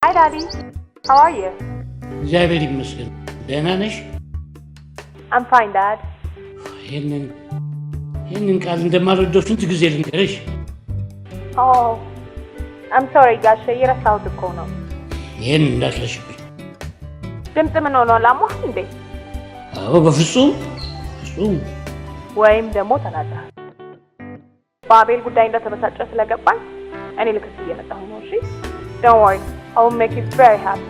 Hi, Daddy. How are you? እግዚአብሔር ይመስገን ደህና ነሽ? I'm fine, Dad. ይህንን ቃል እንደማልወደው ስንት ጊዜ ልንገርሽ? Oh, I'm sorry, ጋሼ የረሳሁት እኮ ነው። ይህን እንዳትረሽብኝ። ድምፅ ምን ሆኗል? አሞሃል እንዴ? አዎ፣ በፍጹም ወይም ደግሞ ተናደሃል? በአቤል ጉዳይ እንደተበሳጨ ስለገባኝ እኔ ልክስ እየመጣሁ ነው። እሺ don't worry, I will make you very happy.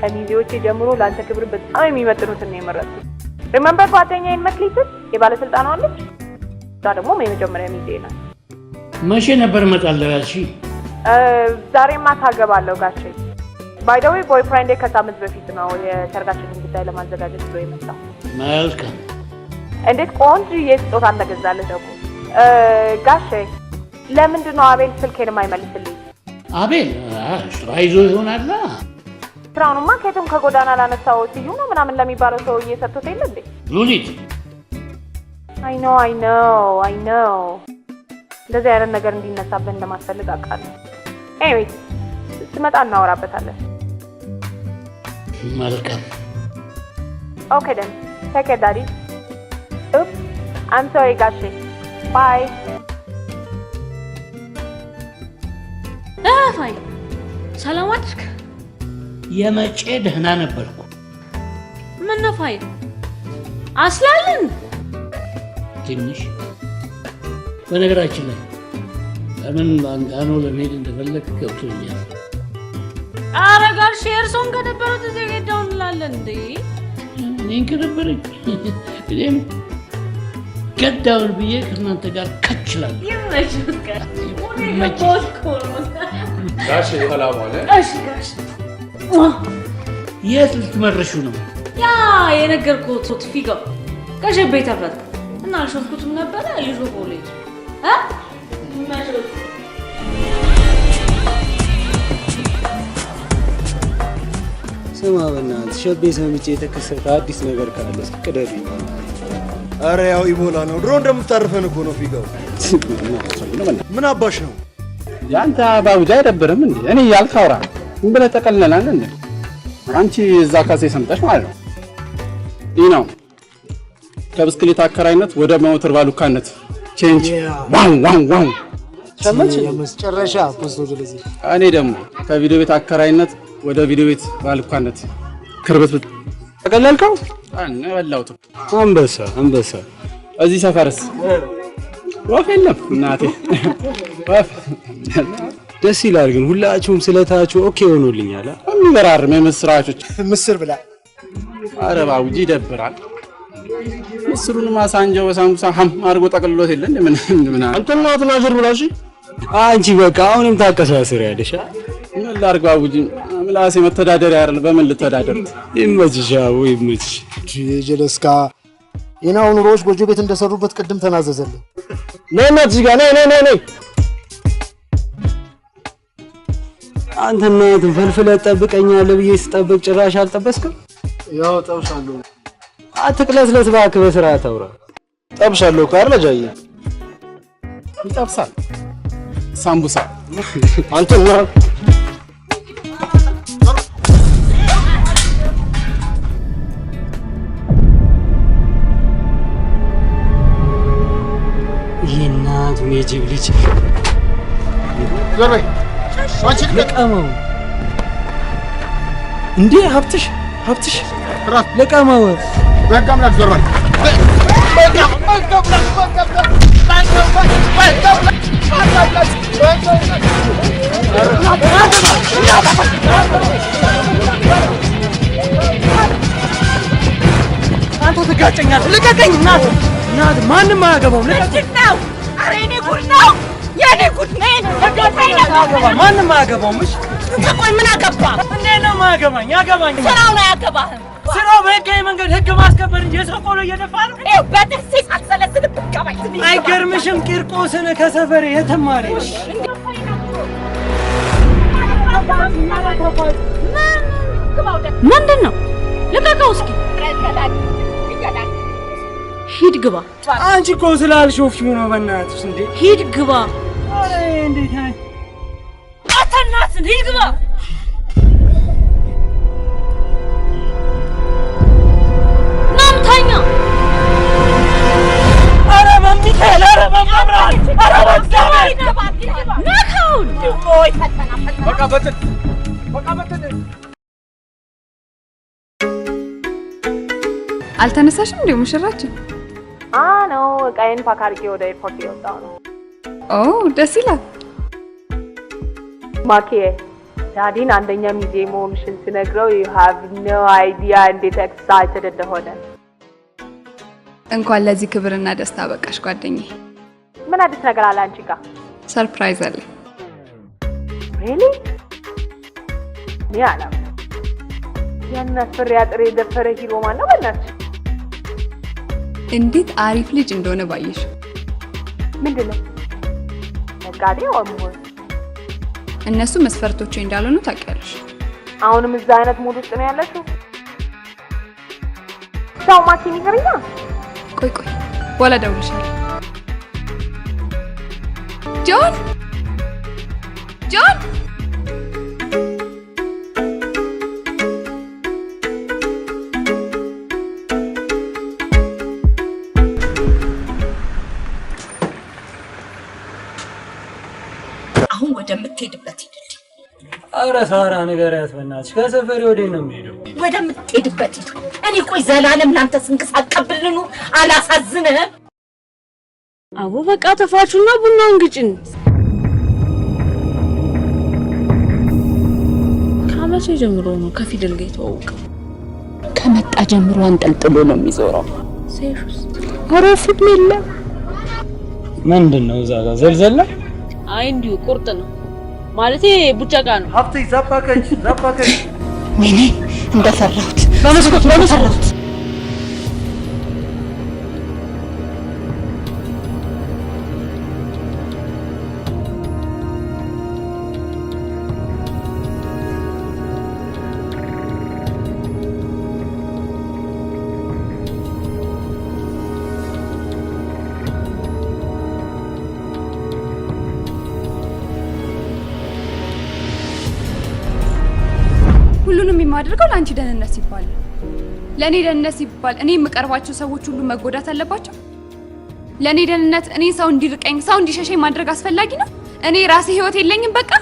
ከሚዜዎቼ ጀምሮ ለአንተ ክብር በጣም የሚመጥኑትን ነው የመረጥኩት። ሪመምበር ጓደኛዬን መክሊትን የባለስልጣኗ ልጅ? እሷ ደግሞ የመጀመሪያ ሚዜ ናት። መቼ ነበር እመጣለሁ ያልሽኝ? ዛሬ ማታ እገባለሁ ጋሼ። ባይ ዘ ዌይ ቦይፍሬንዴ ከሳምንት በፊት ነው የሰርጋችንን ጉዳይ ለማዘጋጀት ብሎ የመጣው። መልካም። እንዴት ቆንጆዬ ስጦታ እንደገዛልህ ደግሞ። ጋሼ ለምንድን ነው አቤል ስልኬን የማይመልስልኝ? አቤል ስራ ይዞ ይሆናላ። ስራውንማ ከየትም ከጎዳና ላነሳው ሲዩ ነው ምናምን ለሚባለው ሰውዬ ሰጥቶት የለ እንዴ? ሉሊት I know እንደዚህ አይነት ነገር እንዲነሳብህ እንደማስፈልግ አውቃለሁ። ኤኒዌይስ ስትመጣ እናወራበታለን። መልካም። Okay then. Take care, Daddy. Oops. I'm sorry, ጋሼ. Bye. ፋይ ሰላም አድርግ። የመቼ ደህና ነበርኩ። ምን ነው ፋይ አስላልን ትንሽ በነገራችን ላይ ለምን አንጋኖ ለመሄድ እንደፈለግ ገብቶኛል። ኧረ ጋሼ እርሶን ከነበሩት እዚህ ሄደው እንላለን እንዴ? እኔን ከነበረኝ እኔም ገዳውን ብዬ ከእናንተ ጋር ከችላለሁ። ጋሼ ሰላም አለ። እሺ ጋሼ የት ልትመርሹ ነው? ያ የነገርኩት ፊጋው ጋሼ ቤት አፈት እና አልሾፍኩትም ነበር ልጅ ኮሌጅ ስማ በእናትህ ሸቤ ሰምቼ የተከሰተ አዲስ ነገር ካለ ቅደዱ። አረ ያው ኢቦላ ነው። ድሮ እንደምታርፈን እኮ ነው ፊጋው። ምን አባሽ ነው? ያንተ ባውጃ አይደብርም እንዴ? እኔ ያልካውራ ምን ብለህ ተቀልለናል እንዴ? አንቺ እዛ ካሴ ሰምተሽ ማለት ነው። ይህ ነው ከብስክሌት አከራይነት ወደ ሞተር ባሉካነት ቼንጅ ዋው ሰማች የመጨረሻ ፖስቶ ስለዚህ እኔ ደግሞ ከቪዲዮ ቤት አከራይነት ወደ ቪዲዮ ቤት ባሉካነት ክርበት ተቀለልከው አነ በላውት አንበሳ እዚህ ሰፈርስ ወፍ የለም እናቴ ወፍ ደስ ይላል። ግን ሁላችሁም ስለታችሁ ኦኬ ሆኖልኛል። የሚበራርም የምስራቾች ምስር ብላ ኧረ ባውጂ ይደብራል። ምስሩን ማሳንጀው ሳምቡሳ ሀም አድርጎ ጠቅልሎት የለ ምን አንተና አትናገር ብላሽ አንቺ በቃ አሁንም ታቀሳስር ያለሽ ምን ላድርግ ባውጂ ምላሴ መተዳደሪያ አይደል? በምን ልተዳደር? ይመችሻው ይመችሽ። ጀለስካ የናው ኑሮሽ ጎጆ ቤት እንደሰሩበት ቅድም ተናዘዘልኝ። ነይና እዚህ ጋር ነይ አንተና ትፈልፍለ ጠብቀኛለህ ብዬ ስጠብቅ ጭራሽ አልጠበስክም። ያው ጠብሻለሁ። አትቅለስለስ እባክህ በስርዓት አውራ። ጠብሻለሁ ካርለ ጃዬ ይጠብሳል ሳምቡሳ አንተና ይናት ሜጂብ ልጅ ዘርበይ ለቀመው እንዴ ሀብትሽ ለቀመው በቃም ላይ ዘርበይ አንተ ትጋጨኛለህ። ልቀቀኝ እናት ማንም አያገባውም። ልቀቀኝ ነው። ኧረ የኔ ጉድ ነው የኔ ጉድ ነው። ማንም አያገባውም። እሺ ቆይ ምን አገባ? እንዴት ነው ማያገባኝ? ያገባኝ። ስራው ነው ያገባህም። ስራው በህጋዊ መንገድ ህግ ማስከበር እንጂ የሰው ቆሎ እየደፋ ነው። ይኸው በጥርሴ ሳትሰለስል ብትቀባኝ አይገርምሽም? ቂርቆስን ከሰፈሬ የተማረ ምንድን ነው? ልቀቀው እስኪ። ሂድ ግባ። አንቺ እኮ ስላልሾፍሽው ነው። በእናትሽ እንዴ ሂድ ግባ። አረ እንዴት አተናስ ሂድ ግባ። አልተነሳሽም እንዴ ሙሽራችን? ነው እቃዬን ፓክ አድርጌ ወደ ኤርፖርት እየወጣሁ ነው። ደስ ይላል። ማኪዬ ዳዲን አንደኛ ሚዜ መሆንሽን ስነግረው you have no idea እንዴት excited እንደሆነ። እንኳን ለዚህ ክብርና ደስታ በቃሽ ጓደኛዬ። ምን አዲስ ነገር አለ አንቺ ጋር? ሰርፕራይዝ አለ። really? ያላ ያና ፍሬያ ጥሬ ደፈረ ሂሮ ማን ነው በእናትሽ? እንዴት አሪፍ ልጅ እንደሆነ ባየሽ። ምንድነው? ነጋዴ ወንበር እነሱ መስፈርቶቼ እንዳልሆኑ ታውቂያለሽ። አሁንም እዛ አይነት ሙድ ውስጥ ነው ያለሽው? ሰው ማኪኒ ገሪና ቆይ በኋላ እደውልልሻለሁ። ጆን አሁን ወደምትሄድበት ሂድ። አረ ሳራ ንገሪያት በእናትሽ ከሰፈሬ ወዴት ነው የምሄደው? ወደምትሄድበት ሂድ። እኔ ቆይ ዘላለም ላንተ ስንክስ አቀብልኑ አላሳዝንህም? አቦ በቃ ተፋቹና ቡናውን ግጭን። ከመቼ ጀምሮ ነው ከፊደል ጋር የተዋወቀው? ከመጣ ጀምሮ አንጠልጥሎ ነው የሚዞረው። ሴሹስ ኧረ ፊልም የለም። ምንድነው እዛ ጋር ዘልዘላ? አይ እንዲሁ ቁርጥ ነው ማለቴ ቡጫቃ ነው። ሀብቴ ዛባከች ወይኔ እንደፈራሁት በመስኮት ሁሉንም የማደርገው ለአንቺ ደህንነት ሲባል፣ ለኔ ደህንነት ሲባል እኔ የምቀርባቸው ሰዎች ሁሉ መጎዳት አለባቸው? ለኔ ደህንነት እኔ ሰው እንዲርቀኝ ሰው እንዲሸሸኝ ማድረግ አስፈላጊ ነው? እኔ ራሴ ህይወት የለኝም? በቃ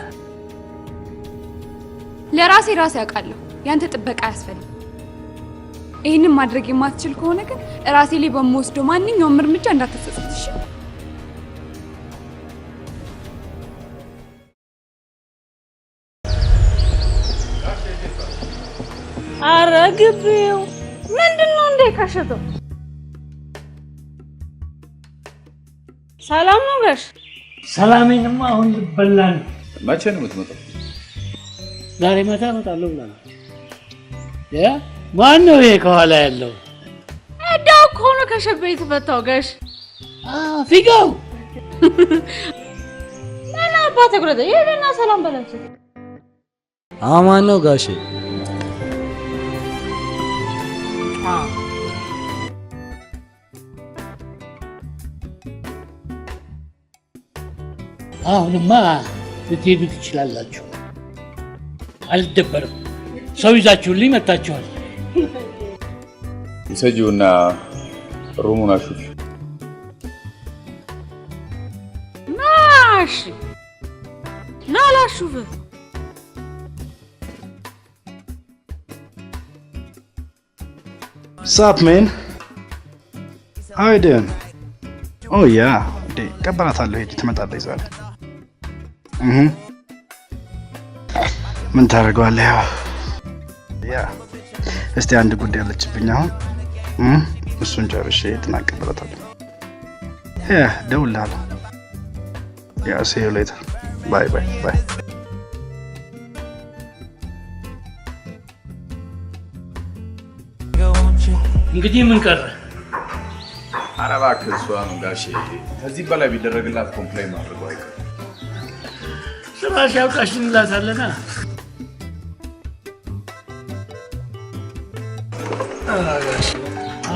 ለራሴ አውቃለሁ። ያንተ ጥበቃ አያስፈልግም። ይሄንን ማድረግ የማትችል ከሆነ ግን ራሴ ላይ በመወስደው ማንኛውም እርምጃ እንዳትጸጸትሽ። አረግብው ምንድነው እንዴ ካሸተው? ሰላም ነው ጋሽ? ሰላሜንማ አሁን ልበላን። መቼ ነው የምትመጣው? ዛሬ ማታ እመጣለሁ ብላለች። ማን ነው ይሄ ከኋላ ያለው? እዳው እኮ ነው ከሸቤ የተፈታው ጋሽ። ፊጋው እና አባቴ ጉረደ ይሄና ሰላም በላቸው። አማን ነው ጋሼ? አሁንማ ልትሄዱ ትችላላችሁ። አልደበርም። ሰው ይዛችሁልኝ መጣችኋል። ይሰጂውና ሩሙን አሹፍ። ማሽ ናላሹፍ Sup, man? How you doing? Oh yeah. ቀበላታለሁ ሄጂ ትመጣለች ዛሬ። ምን ታደርገዋለህ? ያ እስቲ አንድ ጉዳይ አለችብኝ አሁን። እሱን ጨርሼ ትናቀበላታለሁ። ያ ደውልልሃለሁ። ያ see you later. Bye. እንግዲህ ምን ቀረ? ኧረ እባክህ እሷ ነው ጋሼ። ከዚህ በላይ ቢደረግላት ኮምፕሌን ማድረጉ አይቀርም። ስራሽ ያውቃሽ እንላታለና።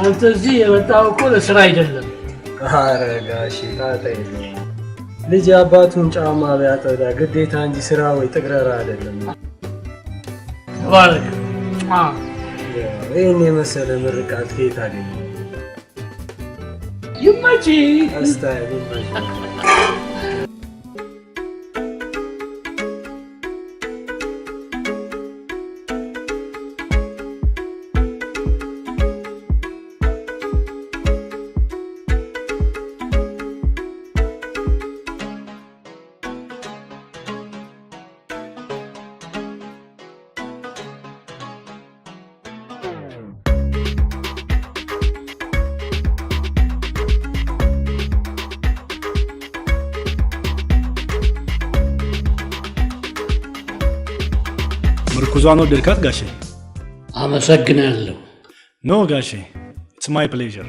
አንተ እዚህ የመጣው እኮ ለስራ አይደለም። ኧረ ጋሼ ጣጣ የለውም። ልጅ አባቱን ጫማ ቢያጠዳ ግዴታ እንጂ ስራ ወይ ጥግረራ አይደለም። ተባረክ። ይህን የመሰለ ምርቃት ከየት አገኘ? ይመችህ። አስታይል ይመችህ። ኩዟን ወደድካት ጋሼ? አመሰግናለሁ። ኖ ጋሼ ኢትስ ማይ ፕሌዠር።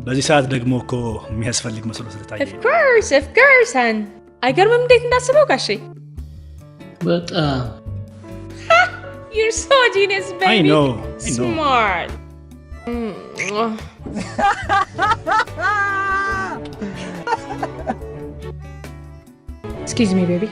በዚህ ሰዓት ደግሞ እኮ የሚያስፈልግ መስሎ ስለታየ። Of course and አይገርምም እንዴት እንዳስበው ጋሼ? በጣም You're so genius baby. I know. Smart. Excuse me baby.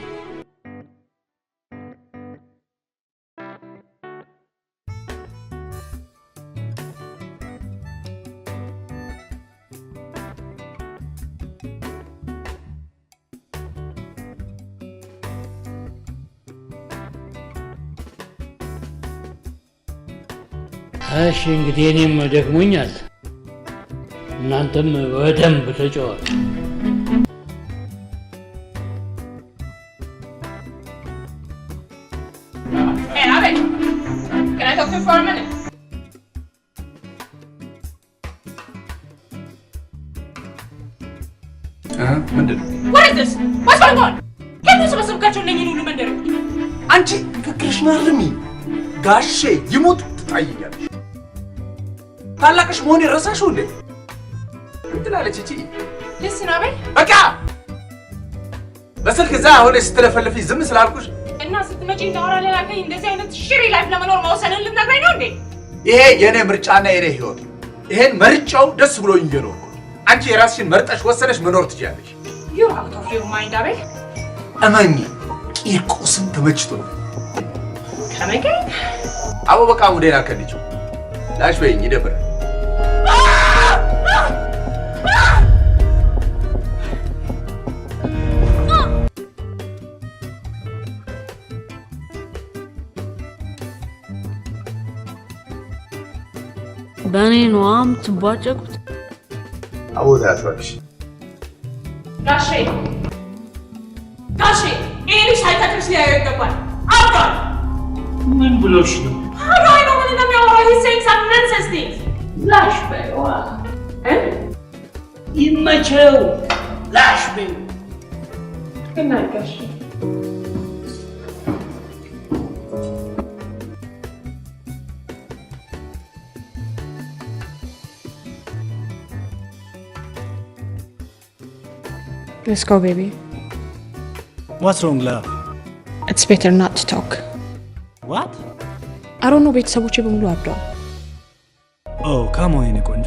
እሺ እንግዲህ እኔም ደክሞኛል። እናንተም በደንብ ተጫወቱ። Hey, Abby, can I talk to you for a minute? ምንድን ነው? What is this? What's going on? ከምን ሰበሰብካቸው እነኝህን ሁሉ መንደር? አንቺ ንግግርሽን አርሚ። ጋሼ ይሙት ትጣይኛለሽ። ታላቅሽ መሆን የረሳሽው እንዴ? እንትላለች እቺ Listen, Abby. በቃ በስልክ እዛ አሁን ስትለፈልፊ ዝም ስላልኩሽ እና ስትመጪ እንዳወራለን አልከኝ። እንደዚህ አይነት ሽሪ ላይፍ ለመኖር መወሰንን ልትነግረኝ ነው እንዴ? ይሄ የኔ ምርጫና የኔ ህይወት። ይሄን መርጫው ደስ ብሎኝ እየኖርኩ። አንቺ የራስሽን መርጠሽ ወሰነሽ መኖር ትችያለሽ። You're out of your mind, Abby. እመኚ፣ ቂርቆስን ተመችቶ ነው። ከመገኝ አቦ በቃ ሙዴና ከልጅው ላሽ በይኝ ይደብራል። በእኔ ነው የምትቧጨቁት? አቦ ታያቷልሽ። ጋሼ ይሄ ልጅ ሳይካትሪስት ሊያየው ይገባል። አብዷል። ምን ብሎሽ ነው? How do I know ምን እንደሚያወራው? He's saying some nonsense things. ላሽ በይዋ። ይመቸው። ላሽ በይው። Good night, ጋሼ። Let's go baby. What's wrong, love? It's better not to talk. What? I don't know ቤተሰቦቼ በሙሉ አብደዋል። Oh, come on, የኔ ቆንጆ።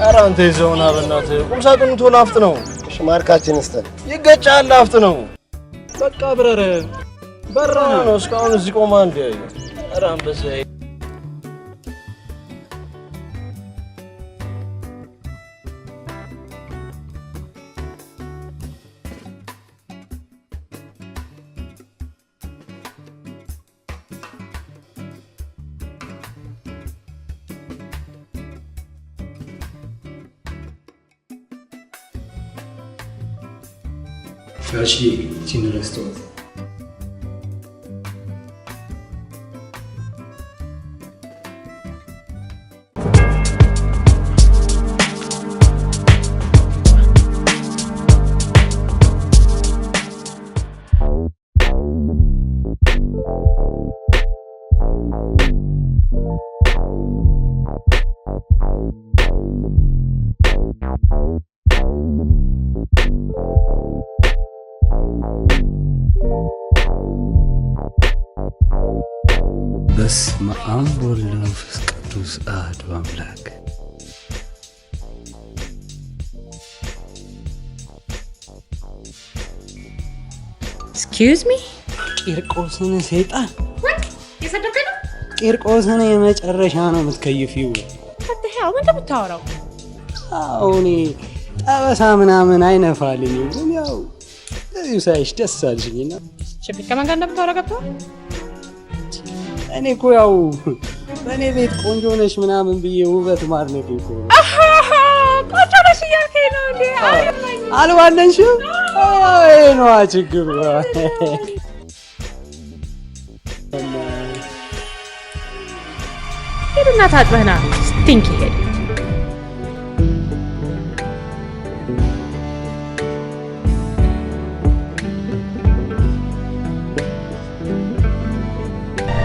ኧረ አንተ ይዘውና በእናትህ ቁም ሳጥኑ ቶሎ አፍጥ ነው። ሽማርካችን እስተ ይገጫል አፍጥ ነው። በቃ ብረረ በራ ነው እስካሁን እዚህ ቆማ እንደ ኧረ አንበሳ ጋሺ እቺን ረስተዋት። በስመ አብ ወወልድ ወመንፈስ ቅዱስ አሐዱ አምላክ። Excuse me? ቂርቆስን ሰይጣን የሰደብከኝ ነው? ቂርቆስን የመጨረሻ ነው የምትከይፊው። What the hell? ምን እንደምታወራው? አሁን ጠበሳ ምናምን አይነፋልኝ፣ ግን ያው እዚሁ ሳይሽ ደስ አልሽኝና ችግር ከማን ጋር እንደምታወራ ገብቶሃል? እኔ እኮ ያው በእኔ ቤት ቆንጆ ነሽ ምናምን ብዬ ውበት ማድነቅ እኮ ቆንጆ ነሽ እያልከኝ ነው እንዴ? አልዋለንሽም? አይ ነዋ ችግሩ። ሄድና ታጥበህና ስቲንክ ሄድ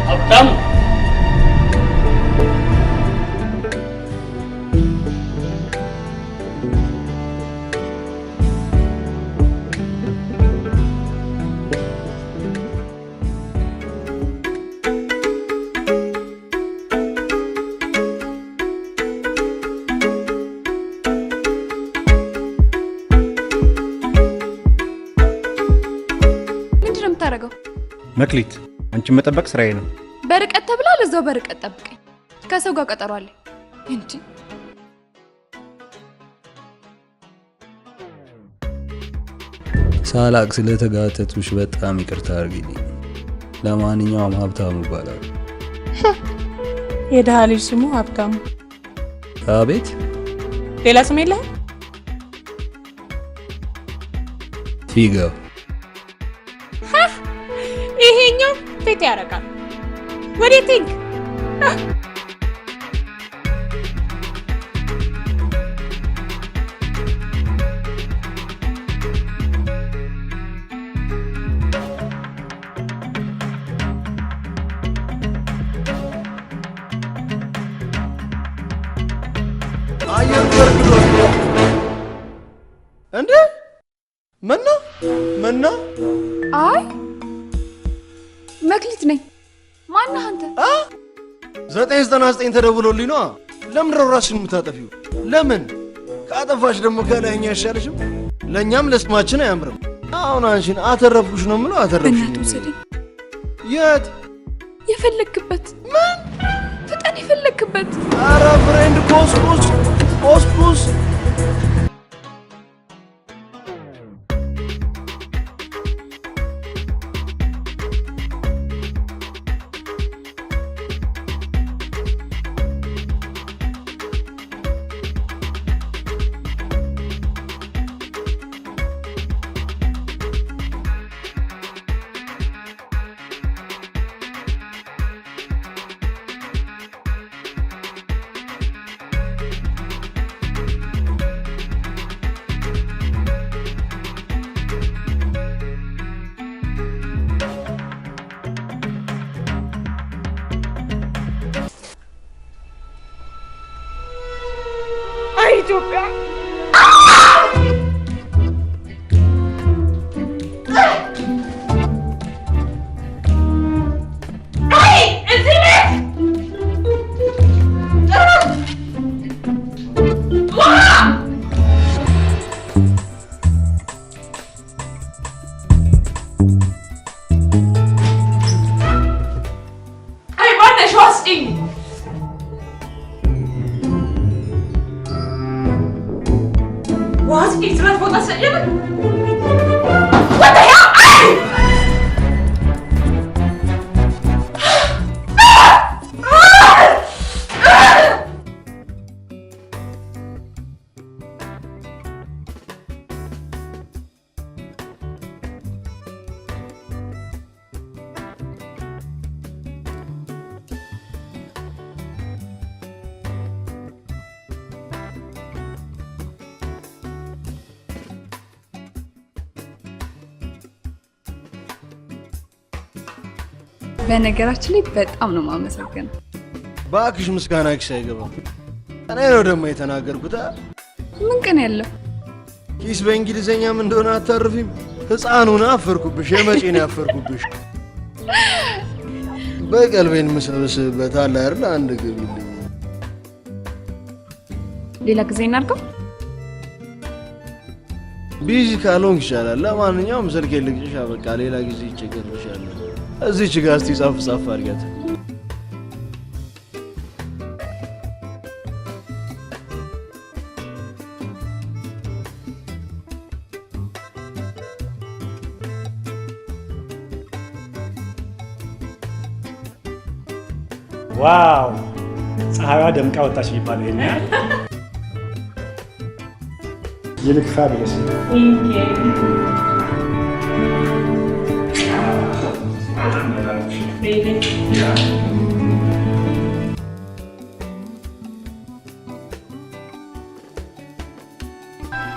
ሀብታሙ መክሊት አንቺን መጠበቅ ስራዬ ነው። በርቀት ተብላ ለዛው በርቀት ጠብቀኝ። ከሰው ጋር ቀጠሮ አለኝ እንጂ ሳላቅ ስለተጋተቱሽ በጣም ይቅርታ አድርጊልኝ። ለማንኛውም ሀብታሙ ይባላል። የደሃ ልጅ ስሙ ሀብታሙ። አቤት ሌላ ስም የለህም? ፊጋው። ይሄኛው ፊት ያደርጋል። What do you think? እንዴ መና አይ መክሊት ነኝ። ማነህ አንተ? 999 ተደውሎልኝ ነው። ለምን ራስሽን የምታጠፊው? ለምን ካጠፋሽ ደግሞ ከላይኛ አይሻልሽም? ለኛም ለስማችን አያምርም። አሁን አንቺን አተረፍኩሽ ነው የምለው። አተረፍሽ የት? የፈለክበት። ምን ፍጠን፣ የፈለክበት። ኧረ ፍሬንድ ኮስኩስ ኢትዮጵያ በነገራችን ላይ በጣም ነው ማመሰግነው። ባክሽ ምስጋናሽ አይገባም። እኔ ነው ደግሞ የተናገርኩት። ምን ቀን ያለው ኪስ በእንግሊዘኛም እንደሆነ አታርፊም። ህፃኑን አፈርኩብሽ፣ የመጪን ያፈርኩብሽ። በቀልቤን ምሰብስበት አለ አይደል? አንድ ግብልኝ። ሌላ ጊዜ እናድርገው። ቢዚ ካልሆንክ ይሻላል። ለማንኛውም ስልኬ ልግጭሽ። በቃ ሌላ ጊዜ ይቸገርልሻል። እዚች ጋር እስቲ ጻፍ አድርጊያት። ዋው ፀሐይዋ ደምቃ ወጣች የሚባለው ይሄን ያህል ይልቅ ፋቢለስ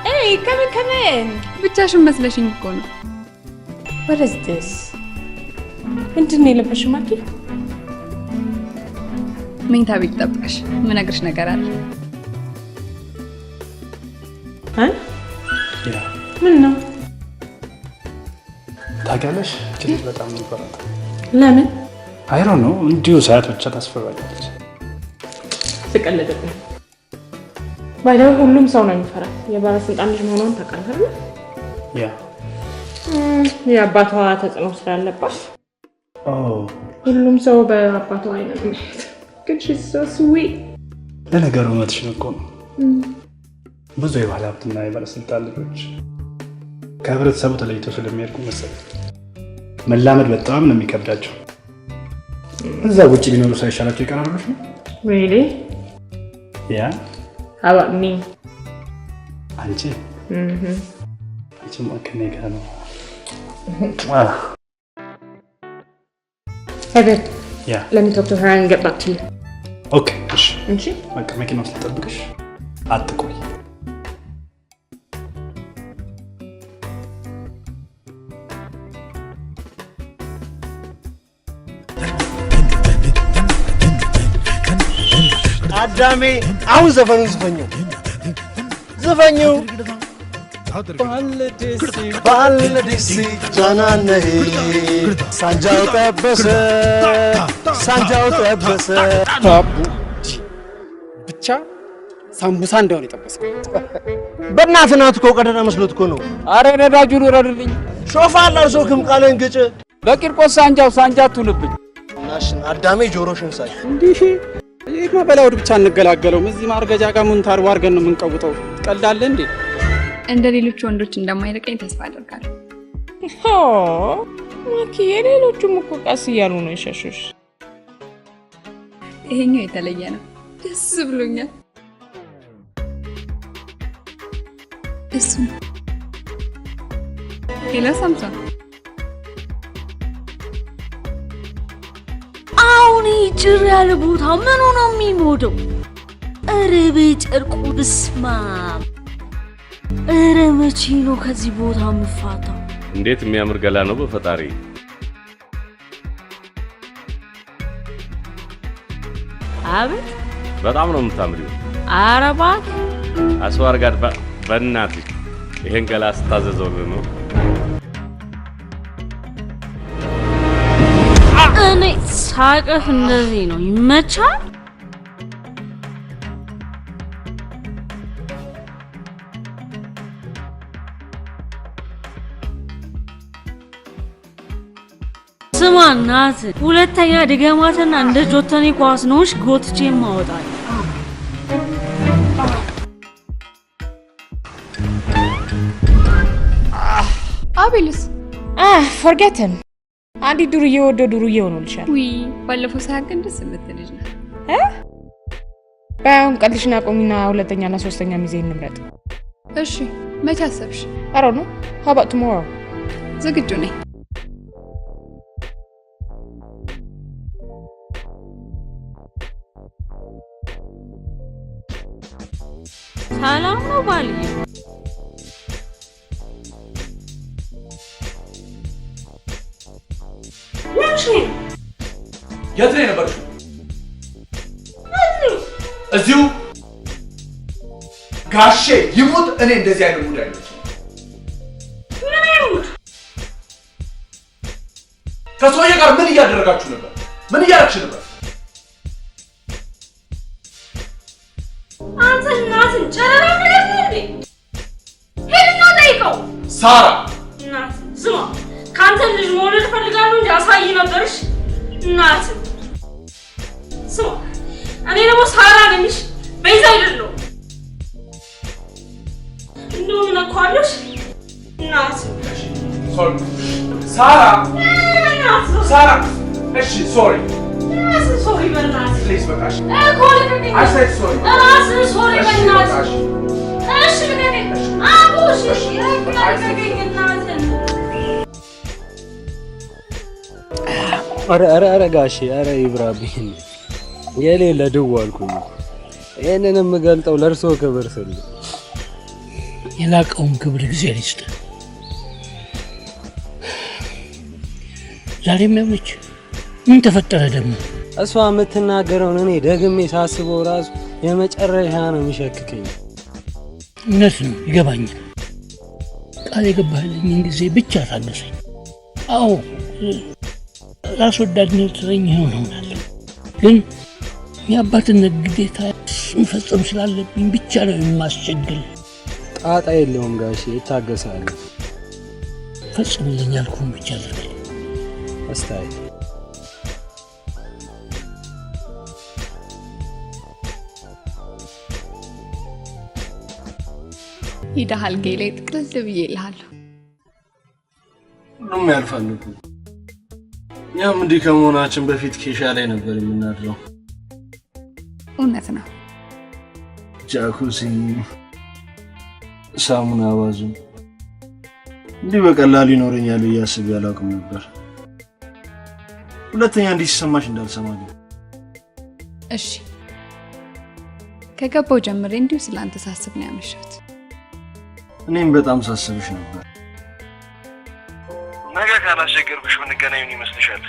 Hey, come in. ብቻሽን መስለሽኝ እኮ ነው። What is this? ምንድን ነው የለበሽው ማኪ? መኝታ ቤት ጠብቀሽ የምነግርሽ ነገር አለ። ምን ነው? ታውቂያለሽ ልጅ በጣም ይፈራል። ለምን? አይ ዶንት ኖ እንዲሁ ሰዓት ብቻ ታስፈራለች። ትቀልድብኝ። ባይደው ሁሉም ሰው ነው የሚፈራ። የባለስልጣን ልጅ መሆኗን ታውቃለህ አይደል? የአባቷ ተጽዕኖ ስላለባት ሁሉም ሰው በአባቷ አይነት ነው። ግን she's so sweet. ለነገሩ እውነትሽን እኮ ነው። ብዙ የባለ ሀብትና የባለስልጣን ልጆች ከህብረተሰቡ ተለይተው ስለሚያድጉ መሰለኝ መላመድ በጣም ነው የሚከብዳቸው። እዛ ውጭ ቢኖሩ ሳይሻላቸው ይቀራሉ ነው? Really? Yeah. How about me? አንቺ አንቺማ ከኔ ጋር ነው። Hey babe. Yeah. Let me talk to her and get back to you. Okay. እሺ። በቃ መኪና ውስጥ ልጠብቅሽ። አትቆይ። አዳሜ አሁን ዘፈኑን ዘፈኙ ባልደሲ ጃናነሄ ሳንጃው ጠበሰ ብቻ ሳምቡሳ እንደሆነ የጠበሰው በእናትህ ናት እኮ ቀደና መስሎት እኮ ነው። አረ ነዳጁን ወረድልኝ። ሾፋ አላርሶክም ቃለን ግጭ በቂርቆስ ሳንጃ አትሁንብኝ። ናሽን አዳሜ ጆሮሽን ሳይ እንዲህ ይሄማ በላውድ ብቻ እንገላገለው። እዚህ ማርገጃ ጋር ሙንታር ዋርገን ነው የምንቀውጠው። ትቀልዳለ እንዴ? እንደ ሌሎች ወንዶች እንደማይርቀኝ ተስፋ አደርጋለሁ። ማኪ የሌሎቹም እኮ ቀስ እያሉ ነው የሸሹሽ። ይሄኛው የተለየ ነው። ደስ ብሎኛል። እሱ ሄሎ ሳምሶን፣ አሁን ጭር ያለ ቦታ ምን ሆኖ የሚሞደው? ኧረ በጨርቁ ብስማ ኧረ መቼ ነው ከዚህ ቦታ የምፋታው? እንዴት የሚያምር ገላ ነው በፈጣሪ። አቤት በጣም ነው የምታምሪው። ኧረ እባክህ አስዋር ጋር በእናትህ ይሄን ገላ ስታዘዘው ነው። እኔ ሳቅህ እንደዚህ ነው ይመቻል። ስማ እናት ሁለተኛ ድገማትና እንደ ጆተኔ ኳስ ነውሽ ጎትቼ ማወጣል። አቤልስ forget him. አንዲ ዱርዬ ወደ ዱርዬ ሆኖልሻል። ውይ ባለፈው ሳያገን ደስ የምትልጅ ነው። ባይሆን ቀልሽና ቆሚና ሁለተኛና ሶስተኛ ሚዜ እንምረጥ። እሺ መቼ አሰብሽ? I don't know. How about tomorrow? ዝግጁ ነኝ። ሰላም ነው ባልዬ? የት ነው የነበርሽው? እዚሁ ጋሼ ይሙት እኔ እንደዚህ አይነት ሙድ አይደለም። ከሰውዬ ጋር ምን እያደረጋችሁ ነበር? ምን እያደረግሽ ነበር? አንተ እናትን ጨረራ ነገር ነው እንዴ? ሄድና ጠይቀው። ሳራ እናት ስማ፣ ካንተ ልጅ መውለድ ፈልጋለሁ እንጂ አሳይ ነበርሽ። እናት ስማ፣ እኔ ደግሞ ሳራ ነኝሽ በይዛ አይደለም። እንደውም ነኳለሽ እናት ሳራ ሳራ እሺ ሶሪ ሶሪ በእናትህ ፕሊዝ በቃሽ። እኮ ልቀቀኝ። I said sorry. እራስህ ሶሪ በእናትህ። እሺ ልቀቀኝ። አቡሽ ልቀቀኝ እናትህን። ኧረ ጋሼ ኧረ ይብራብኝ። የሌለ ድው አልኩኝ። ይህንን የምገልጠው ለእርሶ ክብር ስል የላቀውን ክብር ጊዜ ልስጥ። ዛሬም ያለች ምን ተፈጠረ ደግሞ? እሷ የምትናገረውን እኔ ደግሜ ሳስበው ራሱ የመጨረሻ ነው የሚሸክከኝ። እውነት ነው ይገባኛል። ቃል የገባህልኝን ጊዜ ብቻ ታገሰኝ። አዎ ራስ ወዳድነት ይሆን ሆናለሁ፣ ግን የአባትነት ግዴታ መፈጸም ስላለብኝ ብቻ ነው የማስቸግር። ጣጣ የለውም ጋሼ ይታገሳሉ። ፈጽምልኝ ያልኩህን ብቻ አድርግ። አስታይ ይደሃል ጌሌ ጥቅልል ብዬ እልሃለሁ። ሁሉም ያልፋል እኮ። እኛም እንዲህ ከመሆናችን በፊት ኬሻ ላይ ነበር የምናድረው። እውነት ነው። ጃኩሲ፣ ሳሙና ባዙ እንዲህ በቀላሉ ይኖረኛል ብዬ አስቤ አላውቅም ነበር። ሁለተኛ እንዲህ ሲሰማሽ እንዳልሰማ ግን። እሺ ከገባው ጀምሬ እንዲሁ ስላንተ ሳስብ ነው ያመሸሁት። እኔም በጣም ሳስብሽ ነበር። ነገ ካላስቸገርኩሽ ብንገናኝ ምን ይመስልሻል?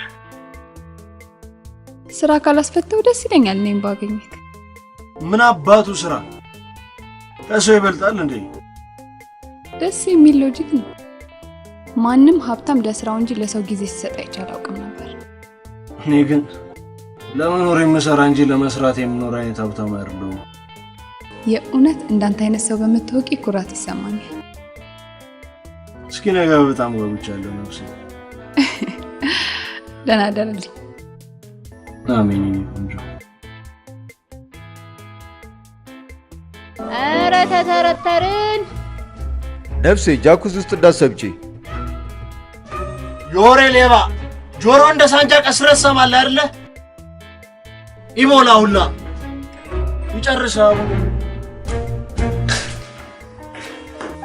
ስራ ካላስፈተው ደስ ይለኛል እኔም ባገኘክ። ምን አባቱ ስራ ከሰው ይበልጣል እንዴ? ደስ የሚል ሎጂክ ነው። ማንም ሀብታም ለስራው እንጂ ለሰው ጊዜ ሲሰጥ አይቻል አውቅም ነበር። እኔ ግን ለመኖር የምሰራ እንጂ ለመስራት የምኖር አይነት ሀብታም አይደለሁም። የእውነት እንዳንተ አይነት ሰው በመታወቂ ኩራት ይሰማኛል። እስኪ ነገ በጣም ጓጉቻለሁ ነፍሴ። ደህና ደርልኝ። አሜን እንጆ። ኧረ ተተረተርን። ነፍሴ ጃኩዝ ውስጥ እንዳሰብጪ። የወሬ ሌባ ጆሮ እንደ ሳንጃ ቀስረህ ሰማለህ አይደለ? ኢቦላ ሁላ ይጨርሳው።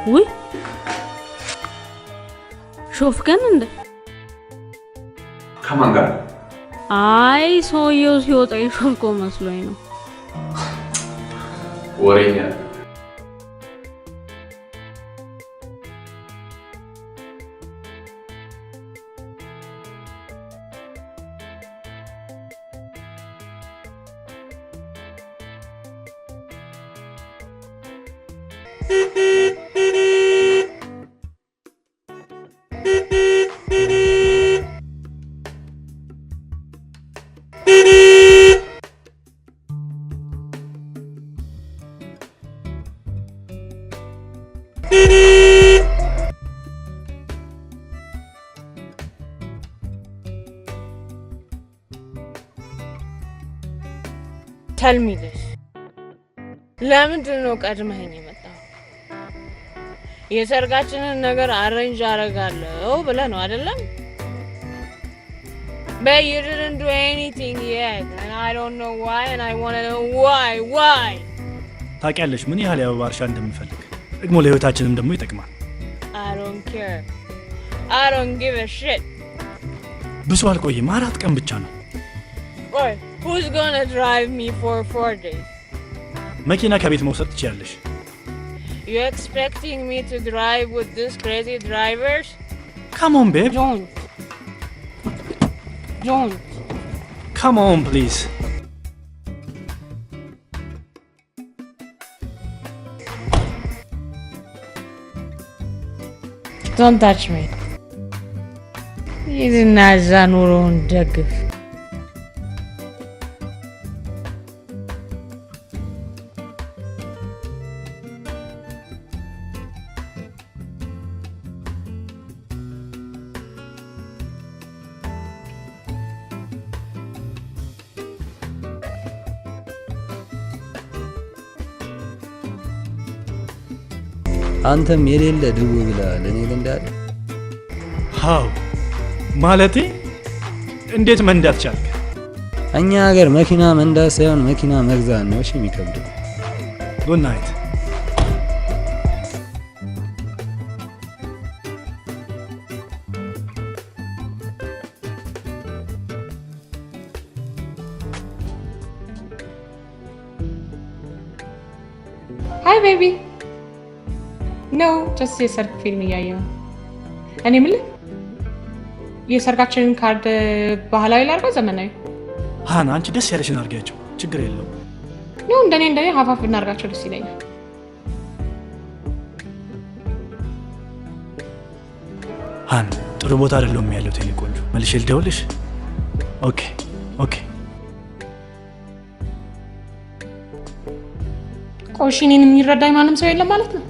ውይ ሾፍከን እንደ ከማን ጋር? አይ ሰውየው ሲወጣ ይሾፍኮ መስሎኝ ነው። ወሬኛ Tell me this. ለምንድን ነው ቀድመኸኝ የመጣው? የሰርጋችንን ነገር አሬንጅ አደርጋለሁ ብለህ ነው አይደለም? But you didn't do anything yet and I don't know why and I want to know why. ታውቂያለሽ ምን ያህል የአበባ እርሻ እንደምፈልግ ደግሞ ለህይወታችንም ደግሞ ይጠቅማል። I don't care. I don't give a shit. ብዙ አልቆይም፣ 4 ቀን ብቻ ነው። Boy, who's gonna drive me for 4 days? መኪና ከቤት መውሰድ ትችያለሽ። You expecting me to drive with these crazy drivers? Come on, babe. Don't. Come on, please. Don't touch me. ይህን አዛኑሮን ደግፍ። አንተም የሌለ ድው ብለሃል። እኔ እንዳለ ሃው ማለቴ እንዴት መንዳት ቻልክ? እኛ ሀገር መኪና መንዳት ሳይሆን መኪና መግዛት ነው እሺ የሚከብደው። ጉድ ናይት። ሃይ ቤቢ። ኖ ጀስት የሰርግ ፊልም እያየሁ ነው። እኔ የምልህ የሰርጋችንን ካርድ ባህላዊ ላድርገው ዘመናዊ? ሃና አንቺ ደስ ያለሽን አድርጊያቸው፣ ችግር የለውም። ነው እንደኔ ሀፋፍ ብናደርጋቸው ደስ ይለኛል። ሃን ጥሩ ቦታ አይደለም ያለው የኔ ቆንጆ። መልሼ ልደውልሽ? ኦኬ ኦኬ። ቆይ እኔን የሚረዳኝ ማንም ሰው የለም ማለት ነው?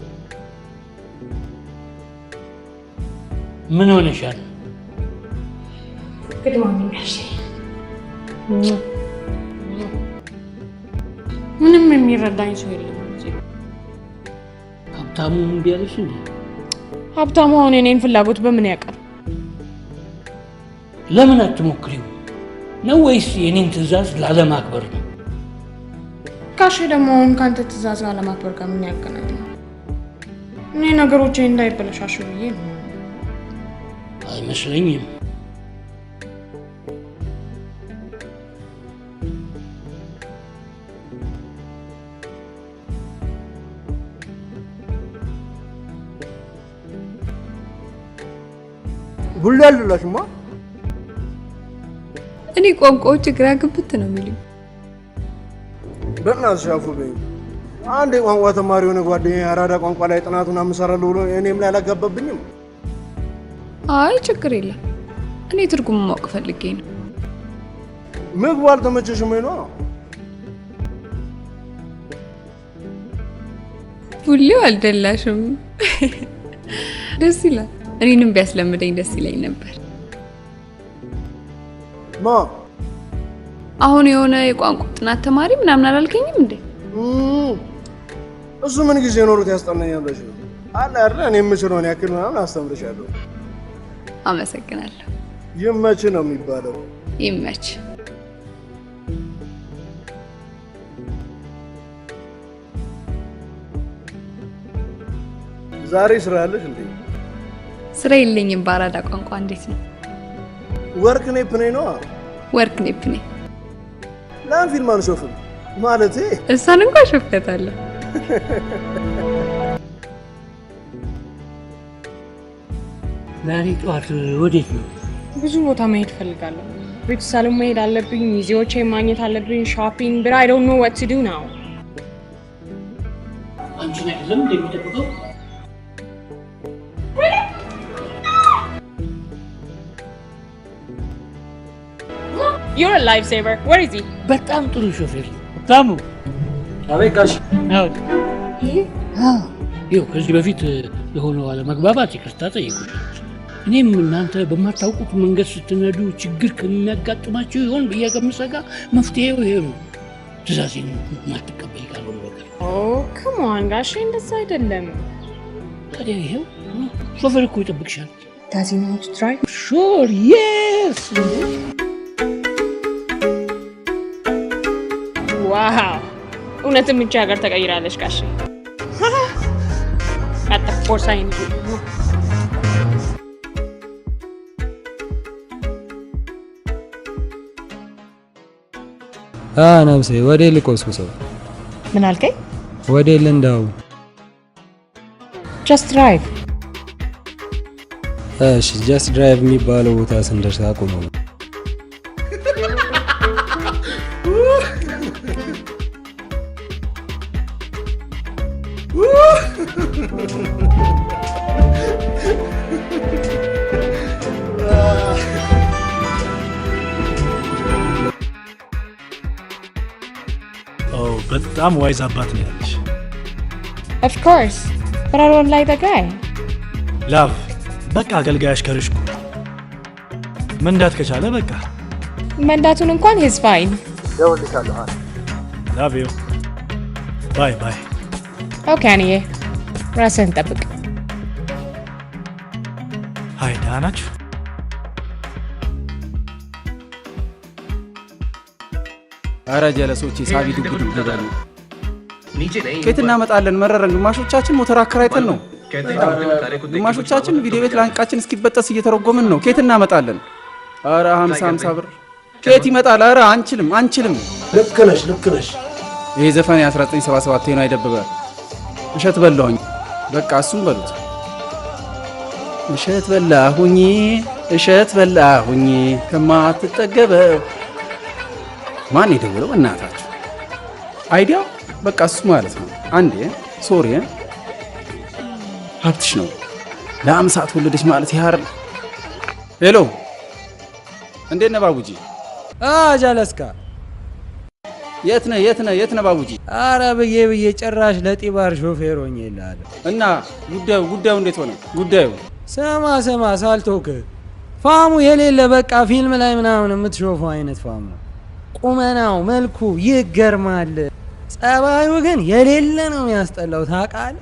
ምን ሆነሻል? ግድማ ሚያሽ ምንም የሚረዳኝ ሰው የለም ማለት ነው። ሀብታሙ እምቢ አለሽ እንዴ? ሀብታሙ አሁን የኔን ፍላጎት በምን ያውቃል? ለምን አትሞክሪው ነው ወይስ የኔን ትዕዛዝ ላለማክበር ነው? ካሽ ደግሞ አሁን ካንተ ትዕዛዝ ላለማክበር ጋር ምን ያገናኛል? እኔ ነገሮቼ እንዳይበለሻሹ ብዬ ነው። አይመስለኝም። ሁሉ ያለላሽማ እኔ ቋንቋዎች ግራ ግብት ነው የሚሉኝ። በእናትሽ አፉ በይኝ። አንድ ቋንቋ ተማሪ የሆነ ጓደኛዬ አራዳ ቋንቋ ላይ ጥናቱን አምሰራለሁ ብሎ እኔም ላይ አላጋባብኝም። አይ ችግር የለም። እኔ ትርጉም ማወቅ ፈልጌ ነው። ምግቡ አልተመቸሽም ወይ ነው? ሁሌው አልደላሽም። ደስ ይላል። እኔንም ቢያስለምደኝ ደስ ይለኝ ነበር። ማ አሁን የሆነ የቋንቋ ጥናት ተማሪ ምናምን አላልከኝም እንዴ? እሱ ምን ጊዜ ኖሮት ያስጠናኛል ብለሽ ነው? አለ አይደል? እኔ የምችለውን ያክል ምናምን አስተምርሻለሁ። አመሰግናለሁ። ይመች ነው የሚባለው። ይመች። ዛሬ ስራ አለሽ እንዴ? ስራ የለኝም። በአራዳ ቋንቋ እንዴት ነው? ወርክ ኔፕ ነኝ ነው? ወርክ ኔፕ ነኝ። ለምን ፊልም አንሾፍም? ማለቴ እሷን እንኳን ሾፍከታለሁ። ዛሬ ጠዋት ወዴት ነው? ብዙ ቦታ መሄድ ፈልጋለሁ። ቤተሰብ መሄድ አለብኝ፣ ሚዜዎቼ ማግኘት አለብኝ፣ ሾፒንግ but I don't know what to do now. አንቺ ነህ ለምን እንደሚጠብቀው? You're a lifesaver. Where is he? በጣም ጥሩ ሾፌር ነው። ታሙ አቤት ጋሽ። ይኸው ከዚህ በፊት የሆነው አለመግባባት ይቅርታ ጠይቁኝ። እኔም እናንተ በማታውቁት መንገድ ስትነዱ ችግር ከሚያጋጥማችሁ ይሆን ብዬ ከምሰጋ መፍትሄው ይሄ ነው። ትዕዛዜን ማትቀበል ካልሆነ በቀር። come on ጋሼ፣ እንደዛ አይደለም። ታዲያ ይኸው ሾፌር እኮ ይጠብቅሻል። Does he know how to drive? Sure, yes. ዋው! እውነትም እቺ ሀገር ተቀይራለች ጋሼ። አጣፎርሳይን ነብሴ ወዴ ልቆስቁሰው? ምን አልከኝ? ወዴ ልንዳው? ጀስት ድራይቭ። እሺ ጀስት ድራይቭ የሚባለው ቦታ ስንደርስ አቆመው። በጣም ዋይዝ አባት ነው ያለሽ። Of course, but I don't like the guy. ላቭ በቃ አገልጋይ አሽከርሽ እኮ መንዳት ከቻለ በቃ መንዳቱን እንኳን he's fine. ደውልልሻለሁ። ላቭ ዩ ባይ ባይ። ኦኬ አንዬ፣ ራስህን ጠብቅ። ሃይ ደህና ናችሁ? አረ ጀለሶቼ ሳቢ ዱብ ዱብ በሉ። ከየት እናመጣለን መረረን? ግማሾቻችን ሞተር አከራይተን ነው። ግማሾቻችን ቪዲዮ ቤት ላንቃችን እስኪበጠስ እየተረጎምን ነው። ከየት እናመጣለን? አረ 50 ብር ከየት ይመጣል? አረ አንችልም። ልክ ነሽ። ይሄ ዘፈን የ1977 ነው አይደብበ እሸት በላሁኝ። በቃ እሱም በሉት። እሸት በላሁኝ ከማትጠገበው ማን የደወለው? እናታችሁ አይዲያው በቃ እሱ ማለት ነው። አንዴ ሶሪ ሀብትሽ ነው ለ50 ተወለደች ማለት ያር። ሄሎ እንዴት ነህ ባቡጂ? ጃለስካ የት ነህ ባቡጂ? አረ ብዬ ጭራሽ ለጢባር ሾፌር ሆኜ እልሃለሁ። እና ጉዳዩ እንዴት ሆነ? ጉዳዩ ስማ ሳልቶክ ፋሙ የሌለ በቃ ፊልም ላይ ምናምን የምትሾፈው አይነት ፋሙ ነው። ቁመናው መልኩ ይገርማል። ጸባዩ ግን የሌለ ነው የሚያስጠላው ታውቃለህ።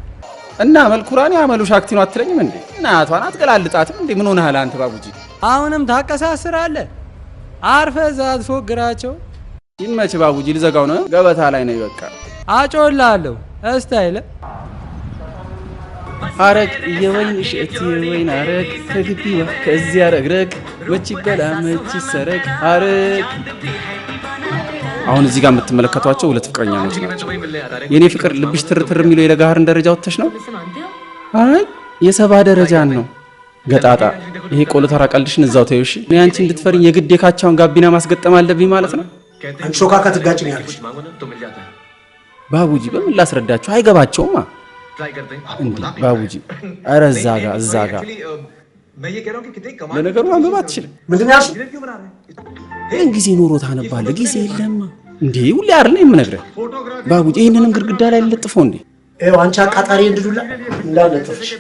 እና መልኩራን ያመሉ ሻክቲ ነው አትለኝም እንዴ? እናቷን አትገላልጣትም እንዴ? ምን ሆነሃል አንተ ባቡጂ? አሁንም ታቀሳስራለህ። አርፈህ እዛ አትፎግራቸው። ይመች ባቡጂ፣ ልዘጋው ነው። ገበታ ላይ ነው በቃ። አጮላለሁ እስታይለ አረግ የወይን እሸት የወይን አረግ ከግቢ ከዚያ ረግረግ መች ይበላ መች ይሰረግ አረግ። አሁን እዚህ ጋር የምትመለከቷቸው ሁለት ፍቅረኛሞች ናቸው። የኔ ፍቅር ልብሽ ትርትር የሚለው የለጋህርን ደረጃ ወጥተሽ ነው? አይ የሰባ ደረጃን ነው ገጣጣ። ይሄ ቆሎ ተራ ቀልድሽን እዛው ተይው እሺ። እኔ አንቺ እንድትፈሪኝ የግድ የካቻውን ጋቢና ማስገጠም አለብኝ ማለት ነው? አንቺ ሾካካ ትጋጭ ነው ያልኩሽ ባቡጂ። በምን ላስረዳችሁ? አይገባቸውማ እንዴ ባቡጂ። ኧረ እዛ ጋ ለነገሩ ማንበብ አትችልም። ምንድን ነው ያልሽው? ይህን ጊዜ ኖሮ ታነባለህ? ጊዜ የለማ እንዴ። ሁሌ አይደል የምነግርህ ባቡጂ። ይህንንም ግድግዳ ላይ ልለጥፈው እንዴ? ይኸው አንቺ አቃጣሪ እንድዱላ እንዳለጥፍሽ።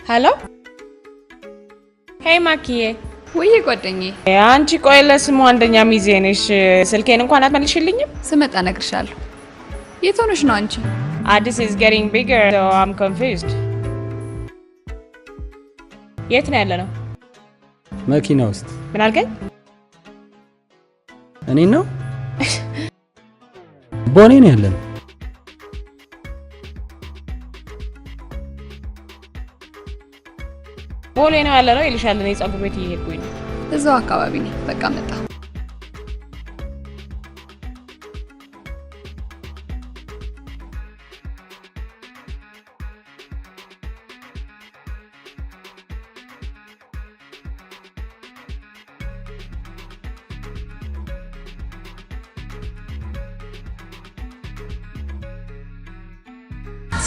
ሄሎ ሄይ ማኪዬ። ወይ ጓደኛዬ፣ አንቺ ቆይ ለስሙ አንደኛ ሚዜ ነሽ። ስልኬን እንኳን አትመልሽልኝም? ስመጣ እነግርሻለሁ። የት ሆነሽ ነው አንቺ? Addis is getting bigger, so I'm confused. የት ነው ያለነው? መኪና ውስጥ። ምን አልከኝ? እኔ ነው ቦኔ ነው ያለነው። ቦሌ ነው ያለነው ይልሻል። እኔ ጸጉር ቤት እየሄድኩኝ ነው። እዛው አካባቢ ነኝ። በቃ መጣ።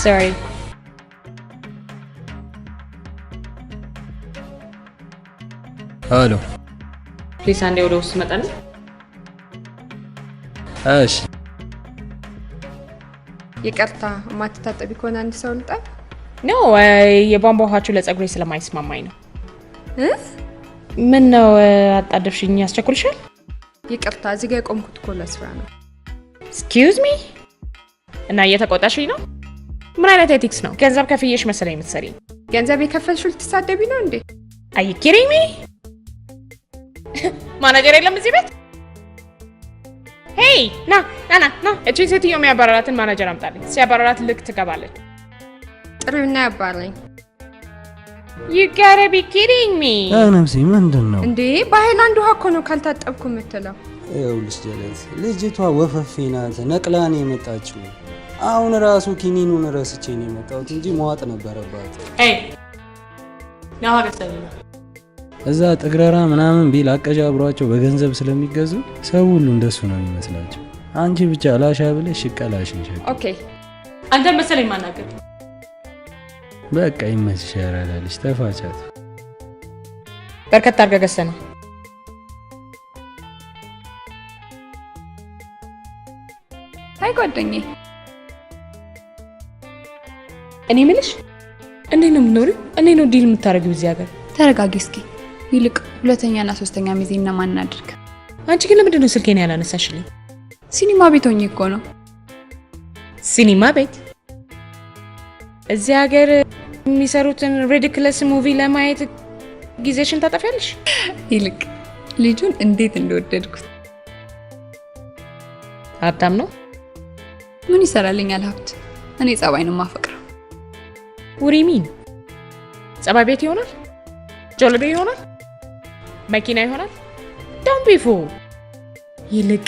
Sorry. ሄሎ ፕሊስ አንዴ ወደ ውስጥ መጣ ነው። እሺ ይቅርታ፣ ማትታጠቢ ከሆነ አንድ ሰው ልጣ ነው። የቧንቧ ውሃችሁ ለጸጉሬ ስለማይስማማኝ ነው። ምን ነው አጣደፍሽኝ? ያስቸኩልሻል? ይቅርታ፣ እዚህ ጋር የቆምኩት እኮ ለስራ ነው። Excuse me? እና እየተቆጣሽኝ ነው? ምን አይነት ኤቲክስ ነው? ገንዘብ ከፍዬሽ መሰለኝ የምትሰሪኝ። ገንዘብ የከፈልሽው ልትሳደቢ ነው እንዴ? አይ ኪሪሚ ማናጀር የለም እዚህ ቤት? ሄይ ና እቺን ሴትዮ የሚያባረራትን ማናጀር አምጣልኝ። ሲያባረራት ልክ ትገባለች። ጥሩና ያባረኝ። You gotta be kidding me. ነፍሴ ምንድነው እንዴ? በሃይላንድ ውሃ እኮ ነው ካልታጠብኩ የምትለው። ይኸውልሽ ጀለት ልጅቷ ወፈፌ ናት። ነቅላኔ የመጣችው አሁን ራሱ ኪኒኑን ረስቼ ነው የመጣሁት እንጂ መዋጥ ነበረባት። ናው አገሰኝ እዛ ጥግረራ ምናምን ቢል አቀጃብሯቸው በገንዘብ ስለሚገዙ ሰው ሁሉ እንደሱ ነው የሚመስላቸው። አንቺ ብቻ ላሻ ብለሽ ሽቀላሽን ሸቅ። ኦኬ አንተ መሰለኝ ማናገር በቃ ይመስሻራልሽ። ተፋቻት በርከት አድርገህ ገሰና አይ ጓደኛዬ እኔ ምንሽ እንዴት ነው የምትኖሪው? እንዴት ነው ዲል የምታረጊው እዚህ ሀገር? ተረጋጊ እስኪ። ይልቅ ሁለተኛና ሶስተኛ ሚዜና ማን እናድርግ? አንቺ ግን ለምንድን ነው ስልኬን ያላነሳሽልኝ? ሲኒማ ቤት ሆኜ እኮ ነው። ሲኒማ ቤት? እዚህ ሀገር የሚሰሩትን ሪዲክለስ ሙቪ ለማየት ጊዜሽን ታጠፊያለሽ? ይልቅ ልጁን እንዴት እንደወደድኩት። ሀብታም ነው? ምን ይሰራልኛል ሀብት? እኔ ጸባይ ነው የማፈቅረው። ውሪሚን ጸባይ ቤት ይሆናል? ጆልቤ ይሆናል? መኪና ይሆናል? ዶንት ቢ ፉል። ይልቅ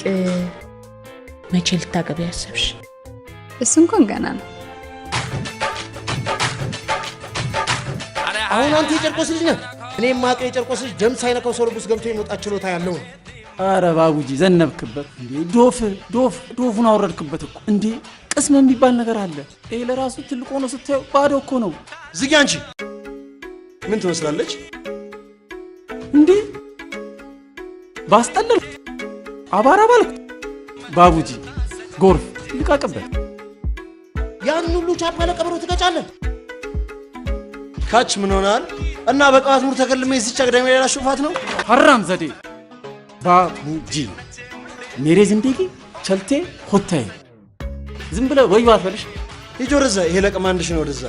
መቼ ልታገቢ ያሰብሽ? እሱ እንኳን ገና ነው። አሁን አንተ የጨርቆስ ልጅ ነህ። እኔ ማቀ የጨርቆስ ልጅ ጀምስ አይነካው ሶልቡስ ገብቶ የመጣ ችሎታ ያለው ነው። አረ ባቡጂ ዘነብክበት እንዴ! ዶፉን አወረድክበት እኮ እንዴ! ቅስም የሚባል ነገር አለ። ይሄ ለራሱ ትልቅ ሆኖ ስታየው ባዶ እኮ ነው። ዝጊ አንቺ ምን ትመስላለች እንዴ? ባስጠለል አባራ ባልኩ ባቡጂ ጎርፍ ይቃቀበት። ያን ሁሉ ቻፓ ለቀብሮ ትገጫለህ። ካች ምን ሆናል? እና በቃት ሙር ተከልመ እዚች አግዳሚ ላይ ላሽፋት ነው። ሐራም ዘዴ ባቡጂ ሜሬ ዝንዴጊ ቸልቴ ሆታይ ዝም ብለ ወይ ባትፈልሽ ሂጅ ወደዛ። ይሄ ለቀማንድሽ ነው ወደዛ።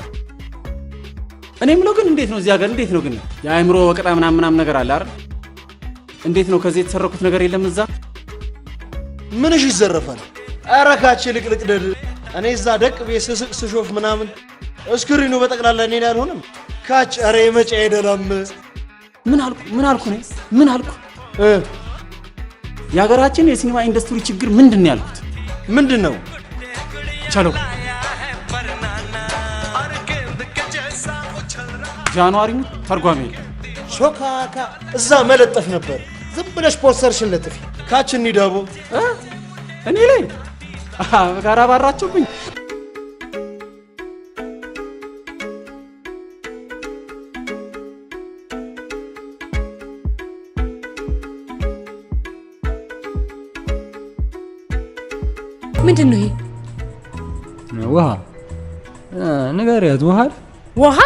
እኔ ምለው ግን እንዴት ነው እዚህ ሀገር እንዴት ነው ግን የአእምሮ ወቀጣ ምናምን ነገር አለ አይደል? እንዴት ነው ከዚህ የተሰረኩት ነገር የለም እዛ? ምንሽ ይዘረፋል? ኧረ ካች ልቅልቅ ደድ እኔ እዛ ደቅ ቤት ስስቅ ስሾፍ ምናምን እስክሪኑ በጠቅላላ እኔ ላይ አልሆነም። ካች ኧረ የመጫ አይደለም። ምን አልኩ? የሀገራችን የሲኒማ ኢንዱስትሪ ችግር ምንድን ነው ያልኩት? ምንድን ነው? ቻለው ጃንዋሪ ተርጓሚ ሾካካ እዛ መለጠፍ ነበር። ዝም ብለሽ ፖስተርሽን ለጥፊ። ካች እንሂዳቦ እኔ ላይ ጋር አባራችሁብኝ። ምንድን ነው ይሄ? ውሃ ንገሪያት። ውሃ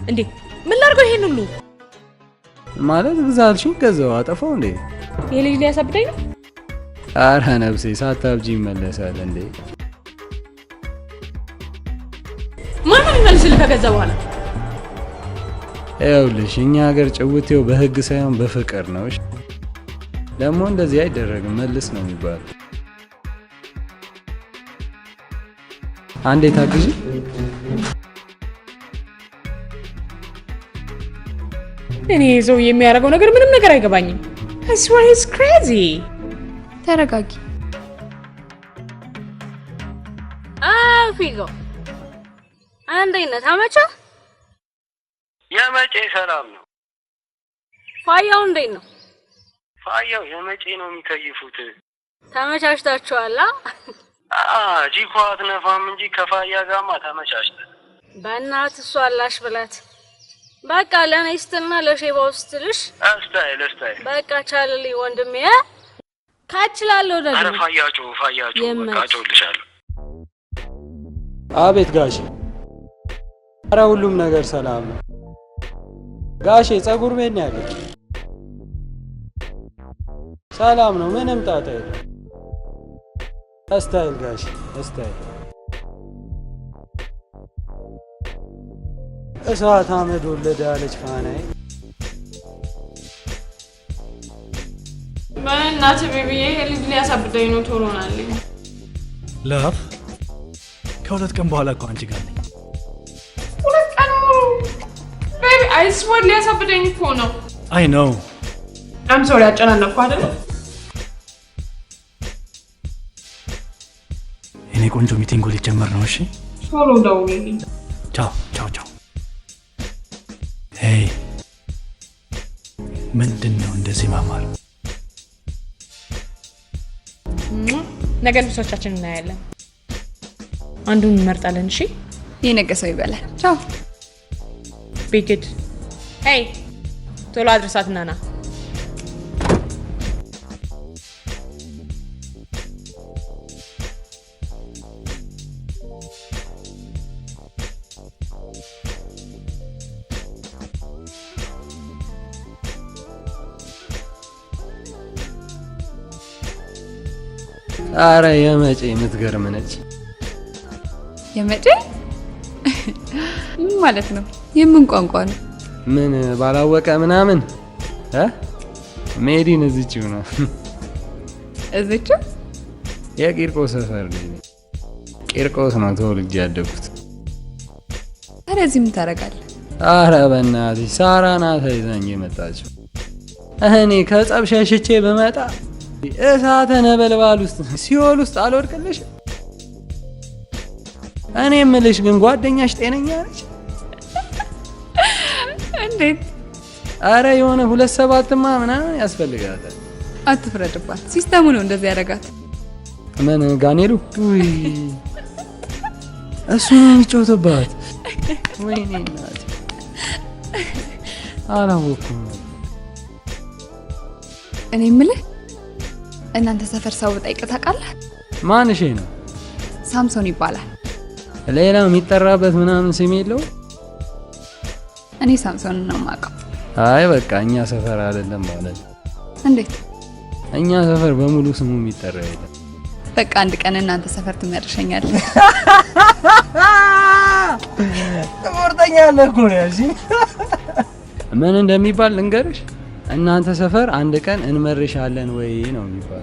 እንዴ? ምን ላድርገው ይሄን ሁሉ? ማለት ግዛልሽኝ ገዛው አጠፋው እንዴ? ይሄ ልጅ ሊያሳብደኝ ነው? ኧረ ነፍሴ ሳታብጂ ይመለሳል እንዴ? ማን ነው የሚመልስልህ ከገዛ በኋላ? ይኸውልሽ እኛ ሀገር ጭውቴው በህግ ሳይሆን በፍቅር ነው። ደግሞ እንደዚህ አይደረግም፣ መልስ ነው የሚባለው። አንዴ ታግዢ። እኔ ሰው የሚያደርገው ነገር ምንም ነገር አይገባኝም። I swear he's crazy. ተረጋጊ። ፊጎ እንዴት ነህ? ተመቸ? የመቼ ሰላም ነው። ፋያው እንዴት ነው? ፋያው የመቼ ነው የሚከይፉት? ተመቻችታችኋል? ጂኳ አትነፋም እንጂ ከፋያ ጋማ ተመቻችተን። በእናትህ እሷ አላሽ ብላት በቃ ለኔ ስትልና ለሼባው ስትልሽ እስታይ በቃ ቻልልኝ ወንድሜ። ካችላለሁ ደግሞ አረ ፋያቸው በቃ ጮልሻለሁ። አቤት ጋሼ። አረ ሁሉም ነገር ሰላም ነው ጋሼ። ጸጉር ቤት ነው ያለው። ሰላም ነው፣ ምንም ጣጣ የለም። እስታይል ጋሼ እስታይል። እሳት አመድ ወለደ አለች ፋናዬ። በእናትህ ቤቢዬ ልጅ ሊያሳብደኝ ነው። ቶሎ ናልኝ ላፍ ከሁለት ቀን በኋላ እኮ አንቺ ጋር ነኝ። 2 ቀን ሙሉ ቤቢ አይስወር ሊያሳብደኝ እኮ ነው። አይ ኖ አም ሶሪ አጨናነቅኩ አይደል? እኔ ቆንጆ ሚቲንጉ ሊጀመር ነው። እሺ ቶሎ ደውልልኝ። ቻው ቻው ቻው። ሄይ ምንድን ነው እንደዚህ ማማር? ነገ ልብሶቻችን እናያለን። አንዱን እንመርጣለን። እሺ የነገ ሰው ይበላል። ቻው ቢግድ። ሄይ ቶሎ አድርሳትና ና። አረ የመጪ የምትገርም ነች። የመጪ ምን ማለት ነው? የምን ቋንቋ ነው? ምን ባላወቀ ምናምን ሜዲን እዚችው ነው። እዚችው የቂርቆስ ሰፈር ልጅ ነኝ። ቂርቆስ ነው ተወልጄ ያደግኩት። ታዲያ እዚህ ምን ታደርጋለህ? አረ በእናትሽ ሳራ ናት ይዛኝ የመጣችው። እኔ ከጸብ ሸሽቼ በመጣ እሳተ ነበልባል ውስጥ ሲኦል ውስጥ አልወድቅልሽ። እኔ የምልሽ ግን ጓደኛሽ ጤነኛ ነች? እንዴት? አረ የሆነ 2-7ማ ምናምን ያስፈልጋታል። አትፍረድባት፣ ሲስተሙ ነው እንደዚህ ያደርጋት። ምን ጋኔሉ? ውይ እሱ ነው የሚጮትባት። ወይኔ እናቴ አላወኩም። እኔ የምልህ እናንተ ሰፈር ሰው ጠይቅ ታውቃለህ? ማንሽ ነው? ሳምሶን ይባላል። ሌላ የሚጠራበት ምናምን ስም የለው? እኔ ሳምሶን ነው የማውቀው። አይ በቃ እኛ ሰፈር አይደለም ማለት። እንዴት? እኛ ሰፈር በሙሉ ስሙ የሚጠራ የለም። በቃ አንድ ቀን እናንተ ሰፈር ትመርሸኛለህ። ትቆርጠኛለህ እኮ ነው ያልሽኝ። ምን እንደሚባል ልንገርሽ? እናንተ ሰፈር አንድ ቀን እንመርሻለን ወይ ነው የሚባል።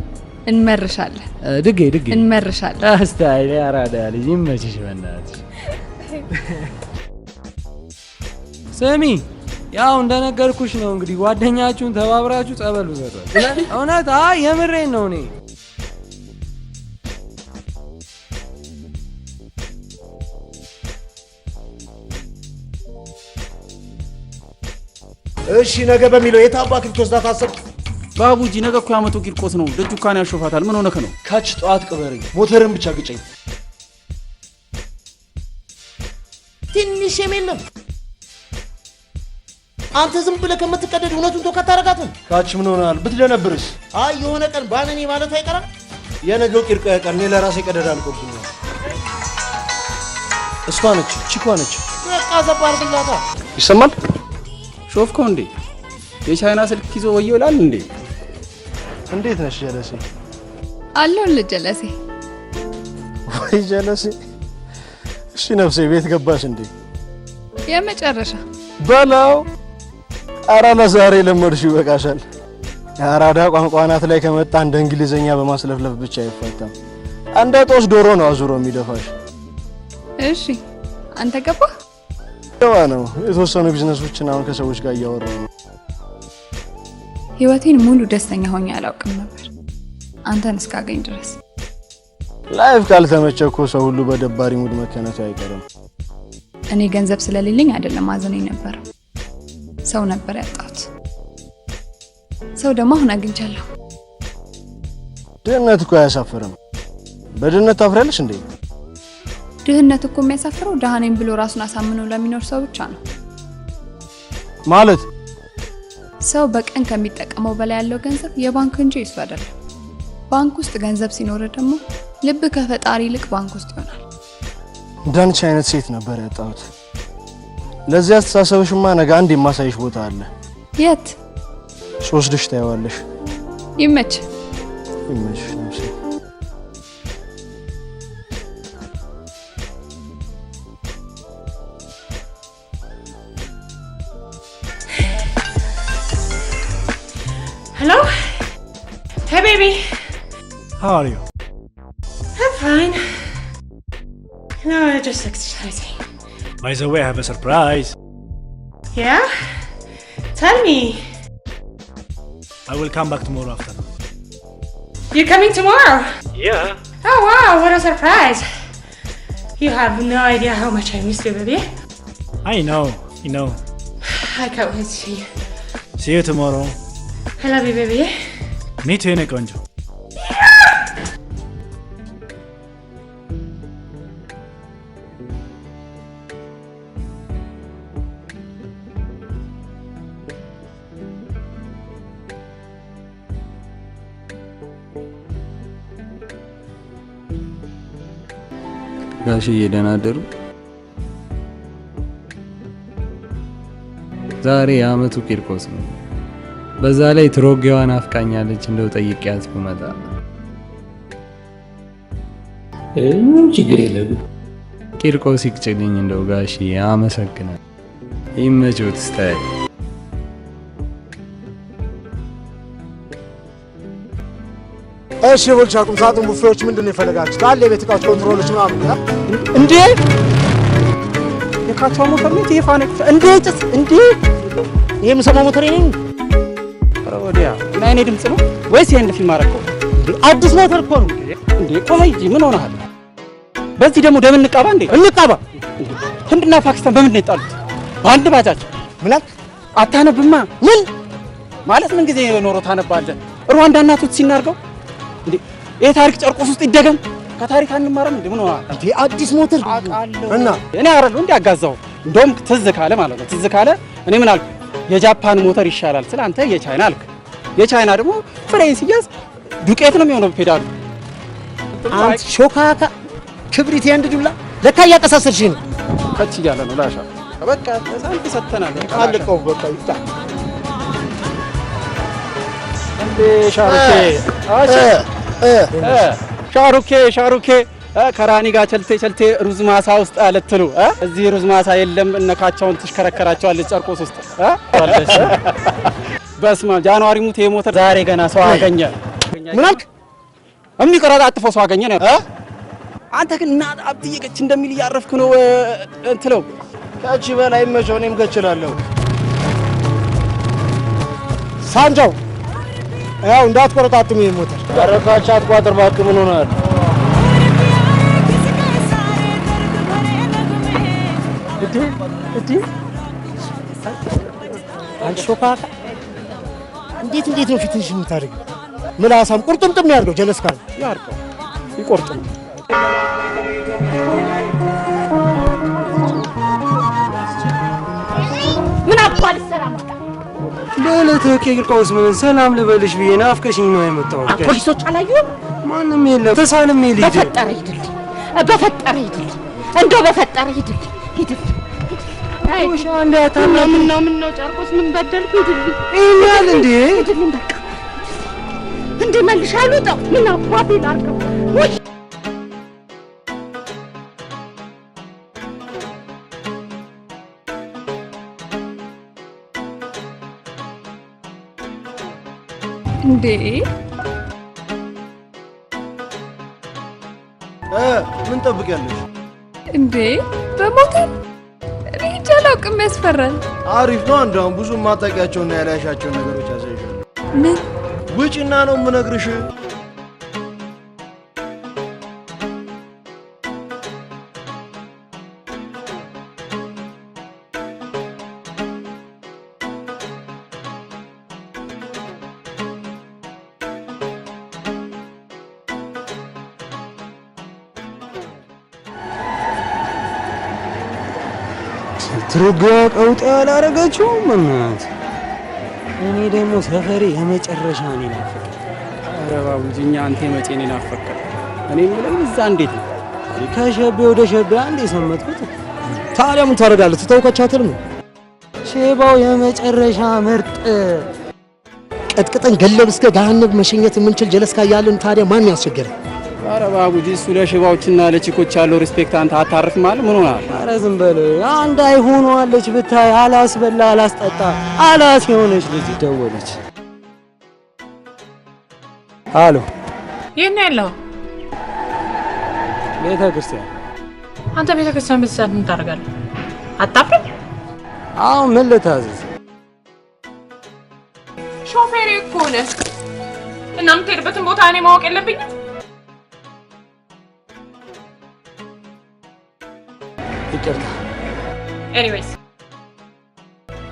እንመርሻለን። ድጌ እንመርሻለን። አስታይ አራዳ ልጅ ይመችሽ በእናትሽ። ስሚ ያው እንደነገርኩሽ ነው እንግዲህ ጓደኛችሁን ተባብራችሁ ጸበሉ ዘራ። እውነት? አይ የምሬን ነው። እኔ እሺ ነገ በሚለው የታባክ ልትወስዳት አሰብክ? ባቡጂ ነገ እኮ ያመጡ ቂርቆስ ነው። ደጁ ካን ያሾፋታል። ምን ሆነክ ነው? ካች ጠዋት ቅበረኝ፣ ሞተርን ብቻ ግጨኝ። ትንሽ የለም አንተ ዝም ብለህ ከምትቀደድ እውነቱን ተው ካታረጋትም። ካች ምን ሆናል? ብትደነብርስ? አይ የሆነ ቀን ባነኔ ማለት አይቀርም። የነገው ቂርቆ ያቀር እኔ ለራሴ ቀደድ አልቆብኛል። እሷ ነች ቺኳ ነች። በቃ ዘባርግላታ። ይሰማል? ሾፍከው እንዴ? የቻይና ስልክ ይዞ ወየው ይላል እንዴ? እንዴት ነሽ ጀለሴ? አለሁልህ ጀለሴ። ወይ ጀለሴ። እሺ ነፍሴ ቤት ገባሽ እንዴ? የመጨረሻ በላው። ኧረ ለዛሬ ለመድሽው ይበቃሻል። የአራዳ ቋንቋ ናት ላይ ከመጣ እንደ እንግሊዘኛ በማስለፍለፍ ብቻ አይፈታም። እንደ ጦስ ዶሮ ነው አዙሮ የሚደፋሽ። እሺ አንተ ገባህ? ደዋ ነው። የተወሰኑ ቢዝነሶችን አሁን ከሰዎች ጋር እያወራሁ ነው። ህይወቴን ሙሉ ደስተኛ ሆኜ አላውቅም ነበር አንተን እስካገኝ ድረስ። ላይፍ ካልተመቸ እኮ ሰው ሁሉ በደባሪ ሙድ መከነቱ አይቀርም። እኔ ገንዘብ ስለሌለኝ አይደለም ማዘኔ ነበር። ሰው ነበር ያጣሁት። ሰው ደግሞ አሁን አግኝቻለሁ። ድህነት እኮ አያሳፍርም። በድህነት ታፍሪያለሽ እንዴ? ድህነት እኮ የሚያሳፍረው ደሃ ነኝ ብሎ ራሱን አሳምኖ ለሚኖር ሰው ብቻ ነው። ማለት ሰው በቀን ከሚጠቀመው በላይ ያለው ገንዘብ የባንክ እንጂ እሱ አይደለም። ባንክ ውስጥ ገንዘብ ሲኖር ደግሞ ልብ ከፈጣሪ ይልቅ ባንክ ውስጥ ይሆናል። እንዳንቺ አይነት ሴት ነበር ያጣሁት። ለዚህ አስተሳሰብሽማ ነገ አንድ የማሳይሽ ቦታ አለ። የት? ስወስድሽ ታይዋለሽ። ይመች ይመች ነፍሴ። Hello? Hey, baby. How are you? I'm fine. No, just exercising. By the way, I have a surprise. Yeah? Tell me. I will come back tomorrow afternoon. You're coming tomorrow? Yeah. Oh, wow, what a surprise. You have no idea how much I miss you, baby. I know. I can't wait to see you. See you tomorrow. I love you, baby. Me too, Nekonjo. ጋሽዬ ደህና አደሩ? ዛሬ የዓመቱ ቂርቆስ ነው። በዛ ላይ ትሮጌዋን አፍቃኛለች። እንደው ጠይቂያት ብመጣ ምንም ችግር የለም። ቂርቆስ ይቅጭልኝ እንደው ጋሽዬ። አመሰግናለሁ። ይመችዎት ስታይ እሺ ቦልቻ ቁም ሳጥን ቡፌዎች ምንድነው የፈለጋችሁት? አለ የቤት እቃዎች ኮንትሮሎች ምናምን እንዴ የካቻው ሞተር ነው የፋነክ እንዴ ጭስ እንዴ ይሄ የምሰማው ሞተር ነኝ። ኧረ ወዲያ እና እኔ ድምጽ ነው ወይስ ይሄን ፊልም አረከው? አዲስ ሞተር እኮ ነው እንዴ። ቆይ እንጂ ምን ሆነሃል? በዚህ ደግሞ ደም እንቃባ እንዴ? እንቃባ። ህንድና ፓኪስታን በምን ነው የጣሉት? በአንድ ባጃጅ። ምን አልክ? አታነብማ? ምን ማለት ምን ጊዜ ኖሮ ታነባለህ? ሩዋንዳና ቱትሲ እናርገው እንዴ? ይሄ ታሪክ ጨርቆስ ውስጥ ይደገም። ከታሪክ አንማረም እንዴ? ምን ሆነሃል? እንዴ አዲስ ሞተር እና እኔ አረለው እንዴ አጋዛው። እንደውም ትዝ ካለ ማለት ነው ትዝ ካለ እኔ ምን አልኩ? የጃፓን ሞተር ይሻላል ስለ አንተ የቻይና አልክ። የቻይና ደግሞ ፍሬን ሲያዝ ዱቄት ነው የሚሆነው ፔዳሉ። አንተ ሾካካ ክብሪት ያንድ ዱላ ለካ እያቀሳሰርሽ ነው። ከች እያለ ነው ላሻ። በቃ ሳንት ሰተናል። አልቀው በቃ ይታ እንዴ ሻሩኬ ሻሩኬ ከራኒ ጋር ቸልቴ ሩዝ ማሳ ውስጥ አለትሉ እዚህ ሩዝ ማሳ የለም። እነካቸውን ትሽከረከራቸዋለች ጨርቆስ ውስጥ በስማ ጃንዋሪ ሙት የሞተር ዛሬ ገና ሰው አገኘ። ምን አልክ? የሚቀራጣጥፎ ሰው አገኘ ነው። አንተ ግን እና አብትየቀች እንደሚል ያረፍክ ነው እንትለው ከቺ በላይ መቼው እኔም ከችላለሁ። ሳንጃው ያው እንዳትቆረጣጥም ይሄ ሞተር አረካቻ አትቋጥር እባክህ። ምን ሆነሃል? እዲ አንቺ ሾካካ እንዴት ነው ፊትሽ የምታደርገው? ምላሳም ቁርጥምጥም ያርገው ጀለስ ካለ ያርገው ይቆርጥም። ምን አባል ሰላም ለለተ ቂርቆስ ምን ሰላም ልበልሽ ብዬ ናፍቀሽኝ ነው የመጣሁት። ፖሊሶች አላዩም? ማንም የለም። ተሳንም ይልኝ በፈጠረ ሂድልኝ፣ እንደው በፈጠረ ሂድልኝ። ውሻ እንዳታና ምን ነው ጨርቆስ ምን በደልኩ? ሂድልኝ ይላል እንዴ? ሂድልኝ በቃ እንዴ መልሻሉ ጠው ምን አባቴ ላርገው? ወይ እንዴ ምን ጠብቂያለሽ እንዴ? በሞተር እኔ እንጃ አላውቅም። ያስፈራል። አሪፍ ነው። እንደውም ብዙ ማታውቂያቸውና ያላሻቸው ነገሮች ያሳይሻል። ምን ውጪና ነው የምነግርሽ። ትርጓ ቀውጥ ያላረገችውም እናት። እኔ ደግሞ ሰፈሬ የመጨረሻ ነው ናፈቀ። ኧረ ባቡጂ እኛ አንተ የመቼኔ ናፈቀ። እኔ የምለው እዛ እንዴት ነው ከሸቤ ወደ ሸቤ አንዴ ሰመጥኩት። ታዲያ ምን ታደርጋለህ? ትተውከቻትል ነው ሼባው የመጨረሻ ምርጥ ቀጥቅጠን ገለብ እስከ ገሃነብ መሸኘት የምንችል ጀለስካ ያለን ታዲያ ማን ያስቸገረ? ኧረ ባቡጂ እሱ ለሽባዎችና ለቺኮች ያለው ሪስፔክት አንተ አታርፍም ማለት ምን ሆናል? ኧረ ዝም በል አንድ አይሆኗለች ብታይ አላስበላ አላስጠጣ አላስ የሆነች ልጅ ደወለች። አሎ፣ የት ነው ያለው? ቤተ ክርስቲያን። አንተ ቤተ ክርስቲያን በሰዓት ምን ታደርጋለህ? አታፍርም? አሁን ምን ልታዘዝ? ሾፌሬ እኮ ነህ እና የምትሄድበትን ቦታ እኔ ማወቅ የለብኝም? ይቅርታ። ኤኒዌይስ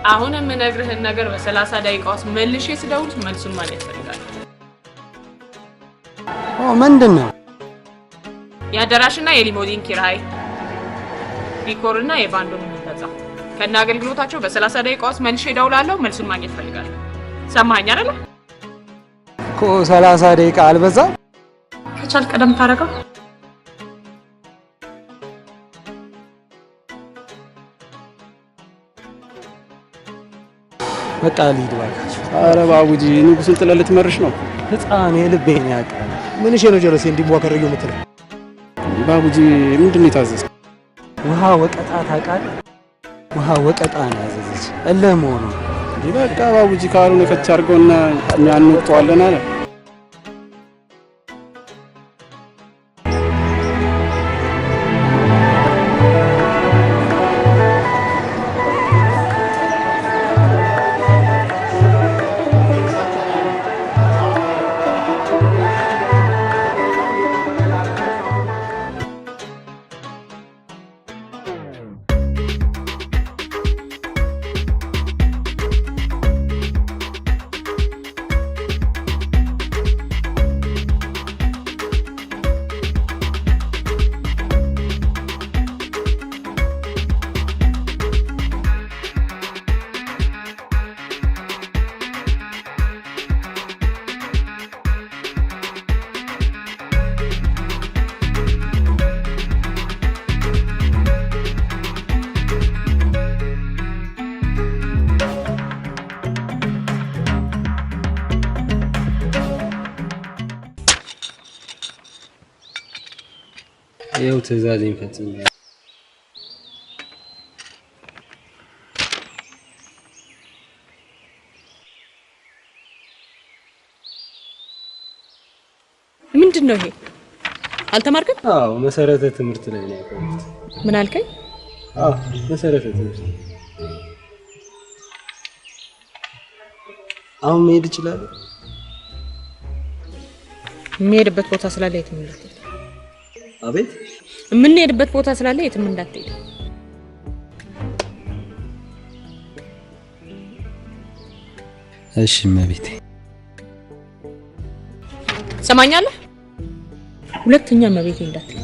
አሁን የምነግርህን ነገር በ30 ደቂቃ ውስጥ መልሼ ስደውል መልሱን ማለት እፈልጋለሁ። ምንድን ነው? የአዳራሽና የሊሞዚን ኪራይ፣ ዲኮርና የባንዱን የሚፈጻው ከነ አገልግሎታቸው በ30 ደቂቃ ውስጥ መልሼ እደውላለሁ። መልሱን ማግኘት እፈልጋለሁ። ሰማኸኝ አይደለ? እኮ 30 ደቂቃ አልበዛም? ከቻል ቀደም ታረጋው። በቃ ልሂድ እባካችሁ። ኧረ ባቡጂ ንጉሱን ጥለህ ልትመርሽ ነው? ህፃን የልቤን ያውቃል። ምንሽ ነው ጀለሴ እንዲሟከረዩ የምትለው? ባቡጂ ምንድን ነው የታዘዝከው? ውሃ ወቀጣ ታውቃለህ? ውሃ ወቀጣ ነው ያዘዘች። ለመሆኑ በቃ ባቡጂ ካልሆነ ከች አድርገውና እኛ እንወጣዋለን አለ። ይኸው ትዕዛዜን ፈጽሜያለሁ። ምንድን ነው ይሄ? አልተማርክም? አዎ መሰረተ ትምህርት ላይ ነው ያቆምኩት። ምን አልከኝ? አዎ መሰረተ ትምህርት። አሁን መሄድ እችላለሁ? የምሄድበት ቦታ ስላለ የትም እንዳትሄድ። አቤት? የምንሄድበት ቦታ ስላለ የትም እንዳትሄድ። እሺ እመቤቴ። ሰማኛለህ? ሁለተኛ እመቤቴ እንዳትል።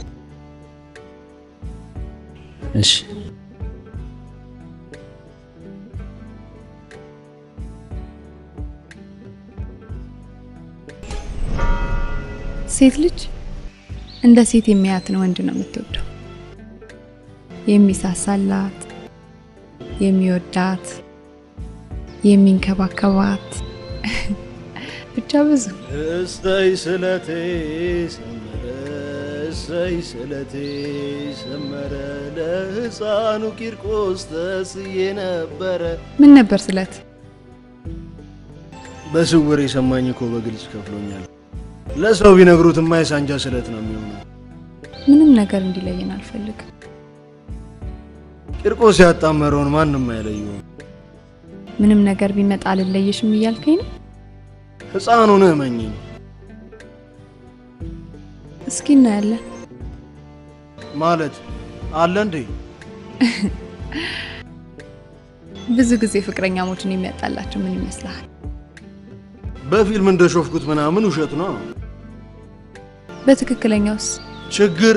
እሺ። ሴት ልጅ እንደ ሴት የሚያያትን ወንድ ነው የምትወደው። የሚሳሳላት፣ የሚወዳት፣ የሚንከባከባት ብቻ ብዙ። እሰይ ስለቴ ሰመረ፣ እሰይ ስለቴ ሰመረ፣ ለሕፃኑ ቂርቆስ ተስዬ ነበረ። ምን ነበር ስለት? በስውር የሰማኝ እኮ በግልጽ ከፍሎኛል። ለሰው ቢነግሩት የማይሳንጃ ስለት ነው የሚሆነው። ምንም ነገር እንዲለየን አልፈልግም። ቂርቆስ ያጣመረውን ማንም አይለየውም። ምንም ነገር ቢመጣ አልለየሽም እያልከኝ ነው? ሕፃኑን እመኚኝ። እስኪ እናያለን። ማለት አለ እንዴ? ብዙ ጊዜ ፍቅረኛሞችን የሚያጣላቸው ምን ይመስልሃል? በፊልም እንደሾፍኩት ምናምን ውሸት ነው። በትክክለኛውስ? ችግር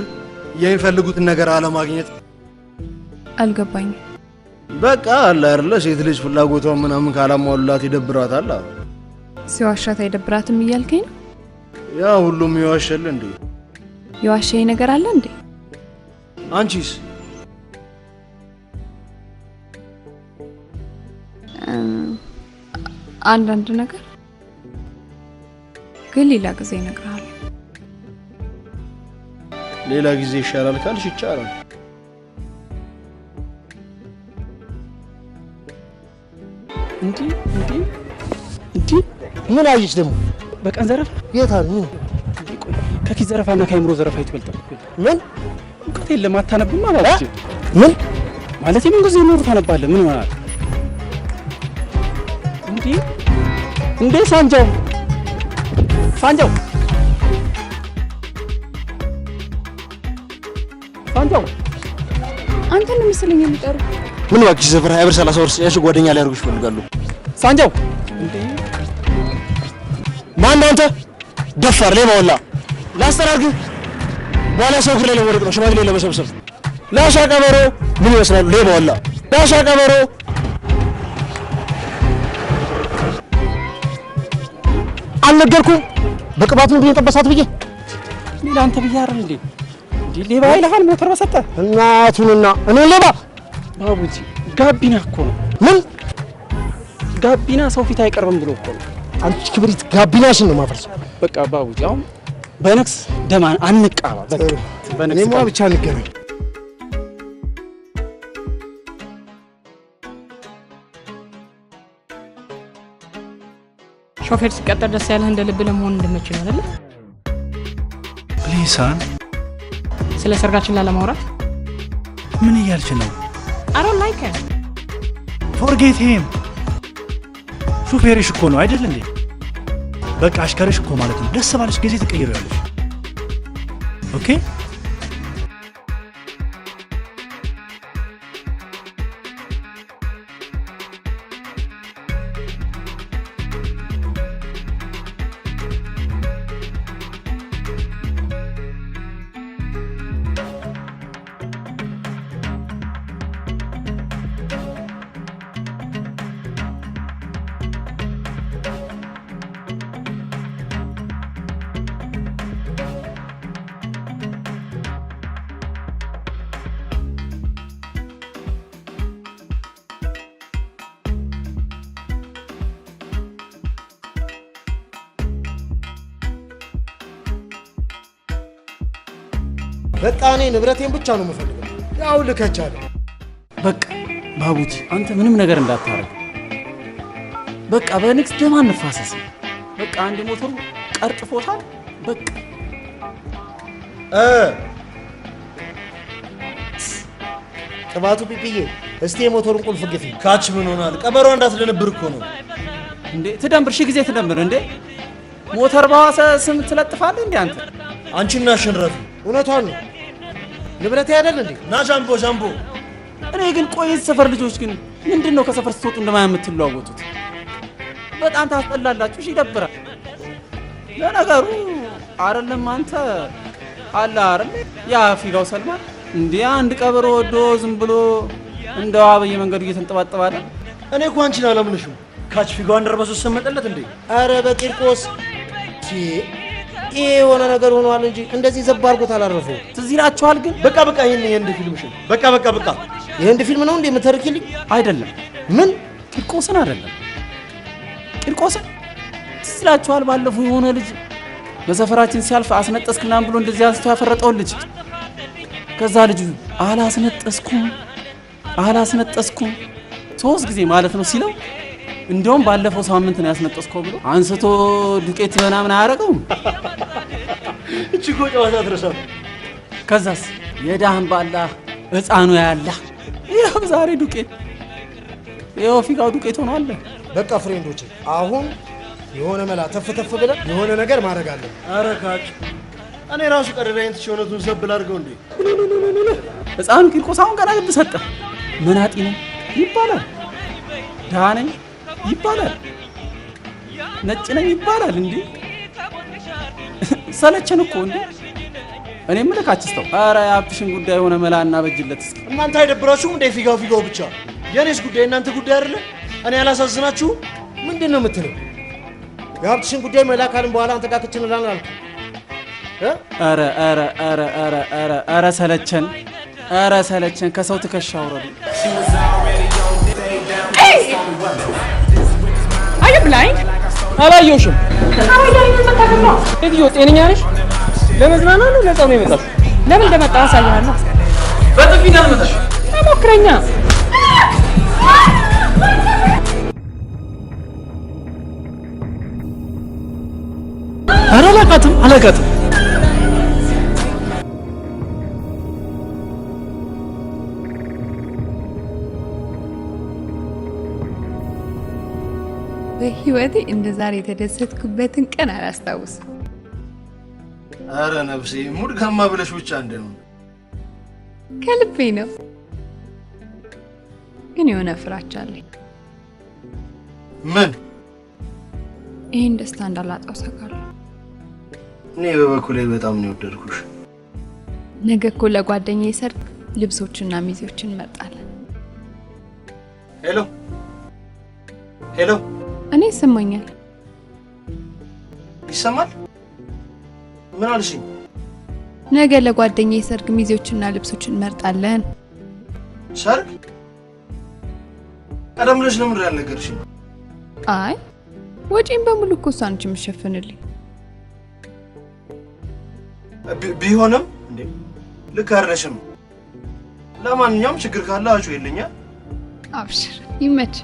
የሚፈልጉትን ነገር አለማግኘት። አልገባኝም። በቃ አለ አይደለ፣ ሴት ልጅ ፍላጎቷን ምናምን ካላሟሉላት ይደብራታል። ሲዋሻት አይደብራትም እያልከኝ ነው? ያ ሁሉም ይዋሻል እንዴ? የዋሻኝ ነገር አለ እንዴ? አንቺስ? አንዳንድ ነገር ግን ሌላ ጊዜ እነግርሃለሁ። ሌላ ጊዜ ይሻላል ካልሽ ይቻላል። እንዲ ምን አየሽ ደግሞ? በቀን ዘረፋ የት አሉ? ከኪስ ዘረፋና ከአይምሮ ዘረፋ ይበልጣል። ምን እውቀት የለም አታነብም ማለት ምን ማለት ምን ጊዜ ኖር ታነባለህ? ምን ማለት እንዴ ሳንጃው ሳንጃው አንተ ነው መሰለኝ የሚጠሩ። ምን እባክሽ ዘፈር 20 ብር 30 ብር ያሽ ጓደኛ ላይ አድርጉሽ ፈልጋለሁ። ሳንጃው ማን አንተ? ደፋር ሌባ ወላ ላስተራርግ በኋላ ሰው ግሬ ለወረቅ ነው ሽማግሌ ለመሰብሰብ ላሻ ቀበሮ ምን ይመስላል? ሌባ ወላ ላሻ ቀበሮ አልነገርኩም። በቅባት ነው የጠበሳት ብዬ ሌላ አንተ ብዬ አይደል እንዴ? ሌባ ይልሃል ሞተር በሰጠ እናቱንና እኔ ሌባ ባቡጂ ጋቢና እኮ ነው። ምን ጋቢና ሰው ፊት አይቀርብም ብሎ እኮ ነው። አንቺ ክብሪት ጋቢናሽን ነው ማፈርሰው። በቃ ባቡጂ አሁን በነክስ ደማን አንቃባ። በቃ በነክስ ብቻ እንገናኝ። ሾፌር ሲቀጠር ደስ ያለህ እንደ ልብ ለመሆን እንደምችል ነው አይደል? ፕሊሳን ስለ ሰርጋችን ላለማውራት ምን እያልሽ ነው? I don't like him. Forget him. ሹፌርሽ እኮ ነው አይደል እንዴ? በቃ አሽከርሽ እኮ ማለት ነው። ደስ ባለሽ ጊዜ ትቀይሪያለሽ። ኦኬ በቃ እኔ ንብረቴን ብቻ ነው የምፈልገው። ያው ልከቻለሁ። በቃ ባቡጂ አንተ ምንም ነገር እንዳታረግ። በቃ በንግስ ደም አንፋሰስ። በቃ አንድ ሞተሩ ቀርጥፎታል። በቃ ቅባቱ ፒፒዬ እስቲ የሞተሩን ቁልፍ ግፊ። ካች ምን ሆናል? ቀበሮ እንዳትደነብር እኮ ነው እንዴ። ትደንብር ሺህ ጊዜ ትደንብር እንዴ። ሞተር በዋሰ ስም ትለጥፋለህ እንዴ አንተ? አንቺና ሽንረፊ እውነቷን ነው። ንብረቴ አይደል እንዴ? ና ጃምቦ ጃምቦ። እኔ ግን ቆይ ሰፈር ልጆች ግን ምንድነው ከሰፈር ስትወጡ እንደማያ የምትለዋወጡት? በጣም ታስጠላላችሁ። እሺ ይደብራል። ለነገሩ አይደለም አንተ አለ አይደል ያ ፊጋው ሰልማን እንዴ አንድ ቀበሮ ወዶ ዝም ብሎ እንደው አበየ መንገዱ እየተንጠባጠባለ። እኔ እኮ አንቺን አላምንሽም። ካች ፊጋው አንደርበሱ ሰመጠለት እንዴ? አረ በቂርቆስ ይሄ የሆነ ነገር ሆኗል እንጂ እንደዚህ ዘባ አድርጎት አላረፈው። ትዝ ይላችኋል ግን በቃ በቃ ይሄን የህንድ ፊልምሽን በቃ በቃ በቃ። የህንድ ፊልም ነው እንዴ የምትርኪልኝ? አይደለም ምን ቂርቆስን አይደለም ቂርቆስን ትዝ ይላችኋል? ባለፈው የሆነ ልጅ በሰፈራችን ሲያልፍ አስነጠስክናም ብሎ እንደዚህ አንስቶ ያፈረጠው ልጅ። ከዛ ልጁ አላስነጠስኩም 3 ጊዜ ማለት ነው ሲለው እንደውም ባለፈው ሳምንት ነው ያስነጠስከው ብሎ አንስቶ ዱቄት ምናምን አያረገውም። እቺ ጎጫዋታ ተረሳው። ከዛስ የዳህን ባላ ህፃኑ ያላ ይሄው ዛሬ ዱቄት ይሄው ፊጋው ዱቄት ሆኗል። በቃ ፍሬንዶቼ አሁን የሆነ መላ ተፍተፍ ብለን የሆነ ነገር ማድረግ አለ። አረ ካች እኔ ራሱ ቀደዳይን ትሽውነቱን ዘብል አድርገው እንዴ ህፃኑ ቂርቆስ አሁን ገና ልብ ሰጠ። መናጢ ነው ይባላል፣ ደሃ ነኝ ይባላል፣ ነጭ ነኝ ይባላል። እንዴ ሰለቸን እኮ እንዴ። እኔ ምልካችስተው አረ የሀብትሽን ጉዳይ የሆነ መላ እናበጅለት እስኪ። እናንተ አይደብራችሁም እንዴ? ፊጋው ብቻ የኔስ ጉዳይ እናንተ ጉዳይ አይደለ? እኔ ያላሳዝናችሁ ምንድን ነው የምትለው? የሀብትሽን ጉዳይ መላ ካልን በኋላ አንተ ጋር ክችን ላን አልኩ። አረ ሰለቸን ከሰው ትከሻ አውረዱ። አዩ ብላይ አላየሁሽም። እትዮ ጤነኛ ነሽ? ለመዝናናት ነው ለጻም የመጣሽ? ለምን እንደመጣ አሳያለሁ። በጥፊ እንዳልመጣሽ ሞክረኛ። አላቃትም በህይወቴ እንደዛሬ የተደሰትኩበትን ቀን አላስታውስም። አረ ነፍሴ ሙድ ከማ ብለሽ ብቻ እንደው ከልቤ ነው። ግን የሆነ ፍራቻ አለኝ። ምን? ይሄን ደስታ እንዳላጣው ሰጋለሁ። እኔ በበኩሌ በጣም ነው የወደድኩሽ። ነገ እኮ ለጓደኛዬ ሰርግ ልብሶችና ሚዜዎችን እንመርጣለን። ሄሎ እኔ ይሰማኛል። ይሰማል? ምን አልሽኝ? ነገ ለጓደኛዬ ሰርግ ሚዜዎችና ልብሶችን እንመርጣለን። ሰርግ? ቀደም ብለሽ ለምን ያልነገርሽኝ? አይ ወጪን በሙሉ እኮ እሷ ነች የምትሸፍንልኝ። ቢሆንም እንዴ ልክ አይደለሽም። ለማንኛውም ችግር ካለ አጩ የለኛ። አብሽር ይመች።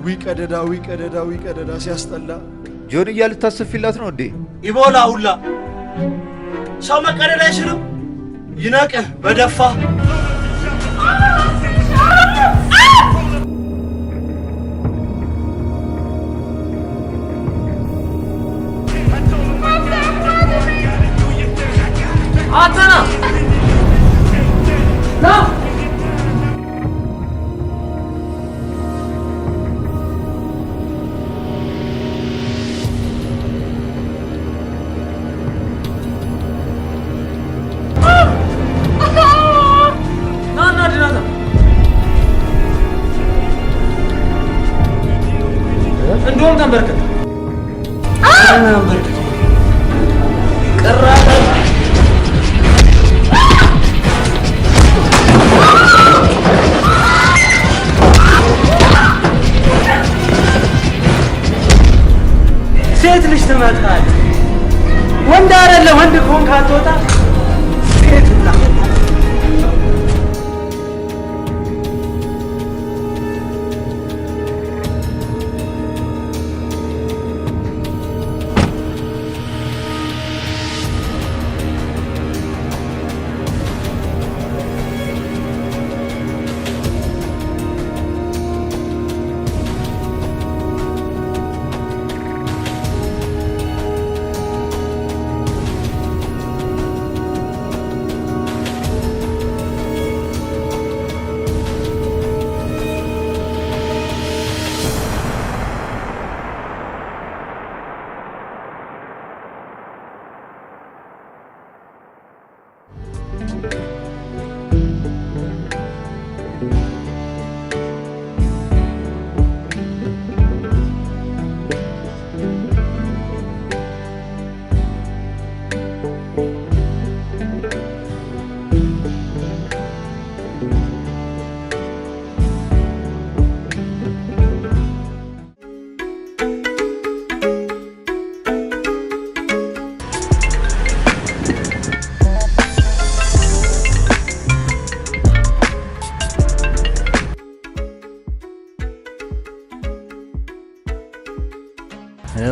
ዊ ቀደዳ ሲያስጠላ። ጆንያ ልታሰፊላት ነው እንዴ? ኢቦላ ሁላ ሰው መቀደድ አይችልም። ይናቅህ በደፋ አተና ና እንደውም ተንበርከክ ተንበርከክ ቀራታ ሴት ልጅ ትመጣለች። ወንድ አይደለ ወንድ ከሆንክ አትወጣ ሴት እና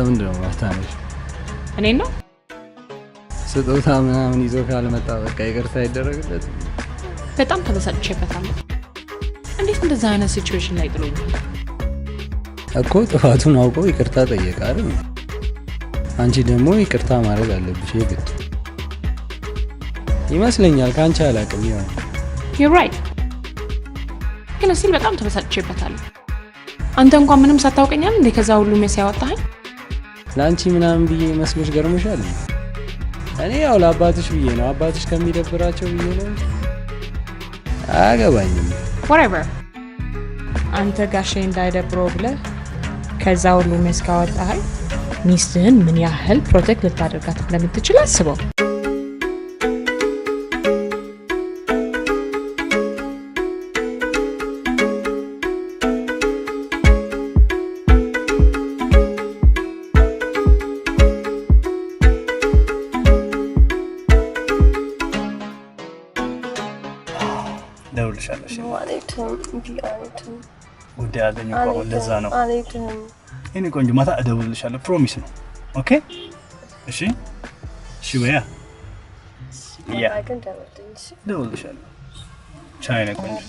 ምንድነው ማታነሽ? እኔ ነው ስጦታ ምናምን ይዞ ካልመጣ በቃ ይቅርታ ይደረግለት። በጣም ተበሳጭቼበታለሁ። እንዴት እንደዛ አይነት ሲቹዌሽን ላይ ጥሎኛል እኮ። ጥፋቱን አውቆ ይቅርታ ጠየቀ አይደል? አንቺ ደግሞ ይቅርታ ማድረግ አለብሽ የግድ ይመስለኛል። ካንቺ አላቅም ይሆን። you're right ግን ሲል በጣም ተበሳጭቼበታለሁ። አንተ እንኳን ምንም ሳታውቀኛል እንዴ ከዛ ሁሉ ሜስ ያወጣኸኝ? ላንቺ ምናምን ብዬ መስሎሽ ገርሞሻል? እኔ ያው ለአባትሽ ብዬ ነው። አባትሽ ከሚደብራቸው ብዬ ነው። አያገባኝም። whatever አንተ ጋሼ እንዳይደብረው ብለህ ከዛ ሁሉ ሜስ ካወጣኸኝ ሚስትህን ምን ያህል ፕሮቴክት ልታደርጋት እንደምትችል አስበው። ደውልሻለሽ? ውዴ አገኘሁ እኮ ለዛ ነው። እኔ ቆንጆ ማታ እደውልልሻለሁ ፕሮሚስ ነው ኦኬ እሺ እሺ በያ ያ እደውልልሻለሁ ቻይ ነው ቆንጆ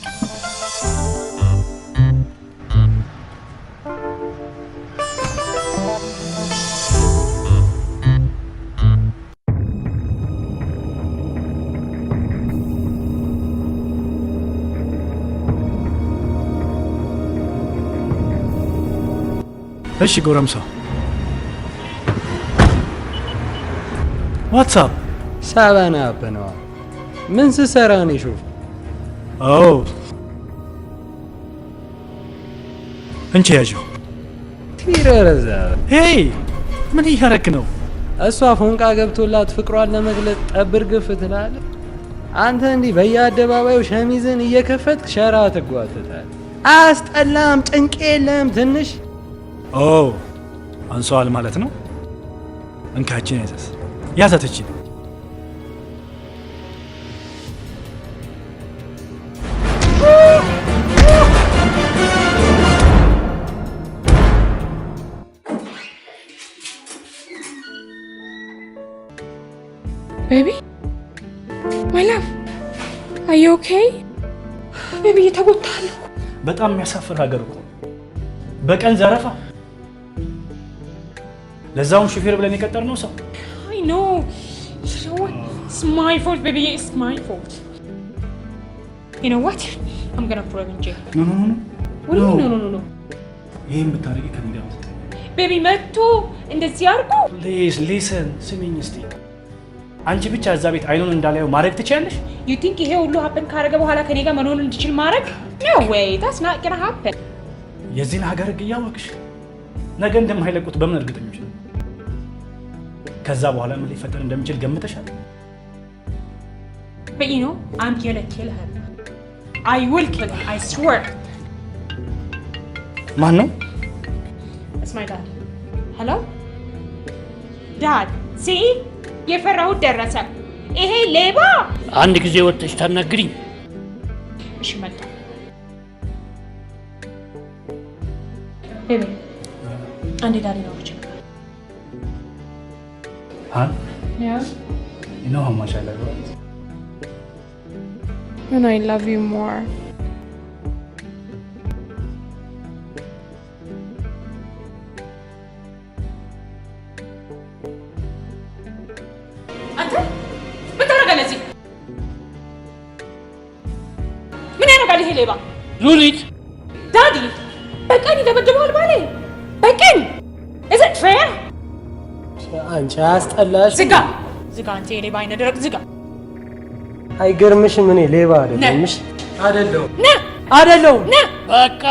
እሺ ጎረምሳ ዋትስአፕ ሳባና አበነዋ ምን ስሰራ ነው ሹፍ እንቺ ያጂው ትይረረዛ ሄይ ምን እያረክ ነው እሷ ፎንቃ ገብቶላት ፍቅሯን ለመግለጥ ጠብር ግፍ ትላለ አንተ እንዲህ በየአደባባዩ ሸሚዝን እየከፈትክ ሸራ ትጓተታል አስጠላም ጭንቅ የለም ትንሽ አንሷል ማለት ነው እንካችን ያዛተች Baby? My love? Are you okay? Baby, እየተጎዳህ ነው። በጣም የሚያሳፍር ሀገር እኮ በቀን ዘረፋ ለዛውም ሹፌር ብለን የቀጠርነው ሰው I know. You know what? It's my fault, baby. It's my fault. You know what? I'm gonna put him in jail. No. What do you mean no? ይሄን ብታረቂ ከሚዳው Baby, መጥቶ እንደዚህ አርጎ Please listen. ስሚኝ እስቲ አንቺ ብቻ እዛ ቤት አይኑን እንዳላየው ማድረግ ትችያለሽ? You think ይሄ ሁሉ ሀፕን ካረገ በኋላ ከኔ ጋር መኖር እንድችል ማድረግ? No way. That's not gonna happen. የዚህን ሀገር ህግ እያወቅሽ ነገ እንደማይለቁት በምን እርግጠኞች ነው? ከዛ በኋላ ምን ሊፈጠር እንደሚችል ገምተሻል? But you know, I'm gonna kill her. I will kill her. I swear. ማን ነው? It's my dad. Hello? Dad, see? የፈራሁት ደረሰ። ይሄ ሌባ አንድ ጊዜ ወጥተሽ ታናግሪኝ። እሺ መጣ። ቤቢ አንዴ ዳዲ ነው ብቻ Han? Yeah. You know how much I love you? And I love you more. አንተ ምን ታደርጋለህ እዚህ? ምን ያደርጋል ይሄ ሌባ? ሉሊት ዳዲ በቀን ይደበድበዋል ባሌ በቀን Is it fair? አንቺ አስጠላሽ። ዝጋ አንተ የሌባ አይነ ደረቅ ዝጋ። አይገርምሽም? እኔ ሌባ አይደለምሽ። አይደለሁም። በቃ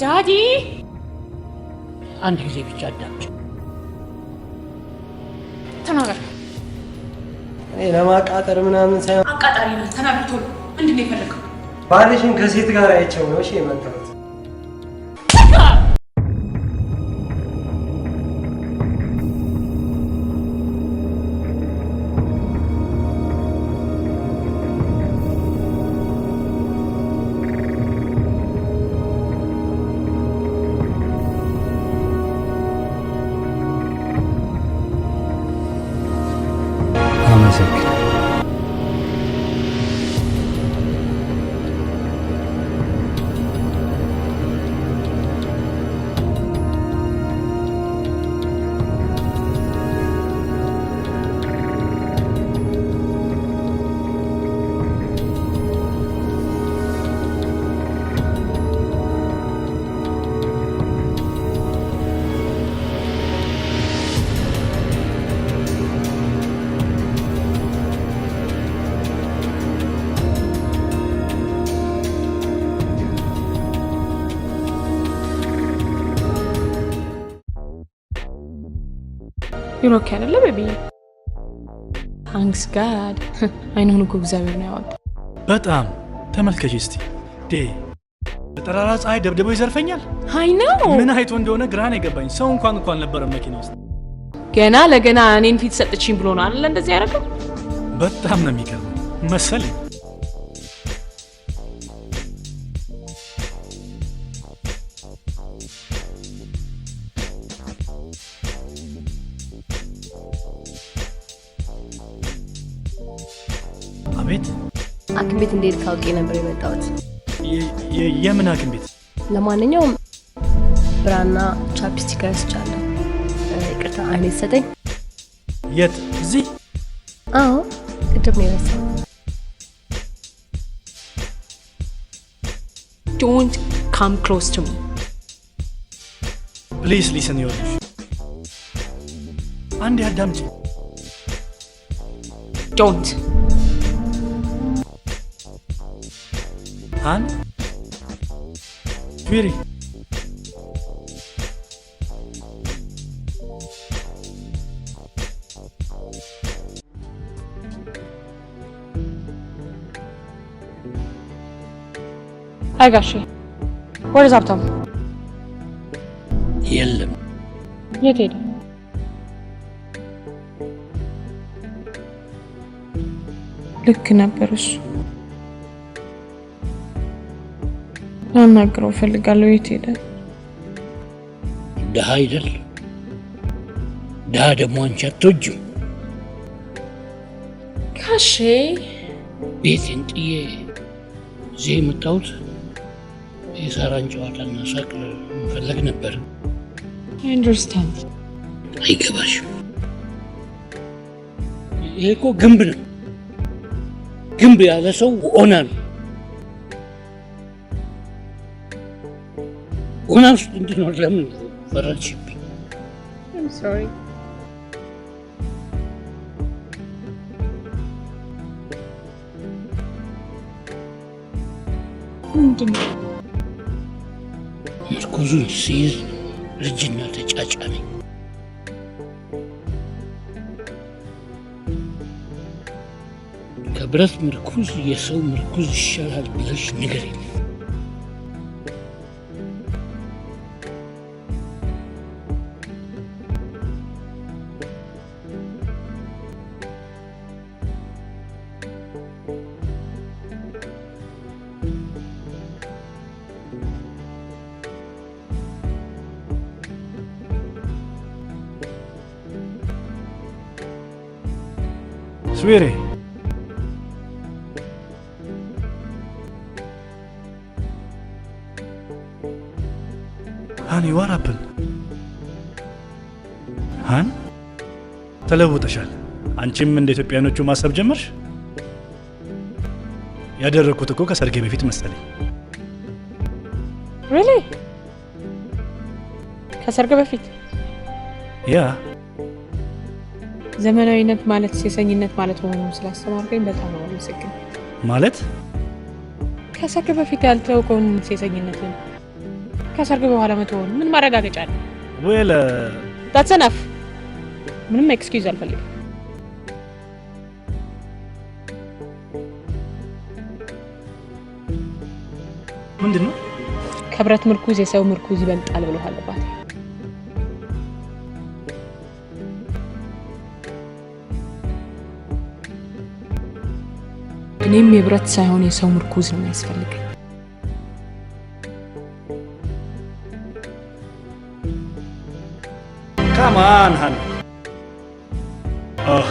ዳዲ አንድ ጊዜ ብቻ አዳምጪ። ተናገር። እኔ ለማቃጠር ምናምን ሳይሆን አቃጣሪ ነው። ተናገር ቶሎ። ምንድን ነው የፈለከው? ባልሽን ከሴት ጋር አይቼው ነው እሺ የመጣሁት። You're okay, አይደለ ቤቢ? Thanks God. አይኑን እኮ እግዚአብሔር ነው ያወጣው። በጣም ተመልከች እስቲ ዴ በጠራራ ፀሐይ ደብድበው ይዘርፈኛል። አይ ነው ምን አይቶ እንደሆነ ግራን የገባኝ ሰው እንኳን አልነበረም መኪና ውስጥ። ገና ለገና እኔን ፊት ሰጥችኝ ብሎ ነው አይደል እንደዚህ ያደረገው? በጣም ነው የሚገርመው መሰለኝ። አቤት። ሐኪም ቤት እንዴት ካውቄ ነበር የመጣሁት? የምን ሐኪም ቤት? ለማንኛውም ብራና ቻፕስቲክ ረስቻለሁ። ይቅርታ አይኔ ሰጠኝ። የት? እዚህ? አዎ ቅድም ነው የረሳሁት። Don't come close to me. Please listen ይኸውልሽ። አንዴ አዳምጪ። Don't. Han? Sweetie. Hi ጋሼ። Where is ሀብታሙ? የለም። የት ሄደ? ልክ ነበር እሱ። ላናግረው እፈልጋለሁ። የት ሄደ? ድሀ አይደል? ድሀ ደግሞ አንቺ አትወጂም። ጋሼ ቤቴን ጥዬ እዚህ የመጣሁት የሳራን ጨዋታና ሳቅ መፈለግ ነበር። I understand. አይገባሽም። ይሄ እኮ ግንብ ነው። ግንብ ያለ ሰው ኦና ነው። ኦና ውስጥ እንድኖር ለምን ፈረድሽብኝ? I'm sorry. ምንድነው? ምርኩዙን ሲይዝ እርጅና ተጫጫነኝ። ከብረት ምርኩዝ የሰው ምርኩዝ ይሻላል ብለሽ ንገሪኝ። Sweetie. Honey, what happened? Han? ተለውጠሻል። አንቺም እንደ ኢትዮጵያኖቹ ማሰብ ጀመርሽ? ያደረኩት እኮ ከሰርጌ በፊት መሰለኝ። Really? ከሰርግ በፊት? ያ ዘመናዊነት ማለት ሴሰኝነት ማለት መሆኑን ስላስተማርከኝ በጣም ነው የማመሰግነው። ማለት ከሰርግ በፊት ያልተውከውን ሴሰኝነትን ከሰርግ በኋላ መተውን ምን ማረጋገጫ አለ? ወለ that's enough. ምንም ኤክስኪውዝ አልፈልግም። ምንድነው? ከብረት ምርኩዝ የሰው ምርኩዝ ይበልጣል ብለሃል አባቴ። እኔም የብረት ሳይሆን የሰው ምርኩዝ ነው የሚያስፈልገኝ። Come on, honey. Oh.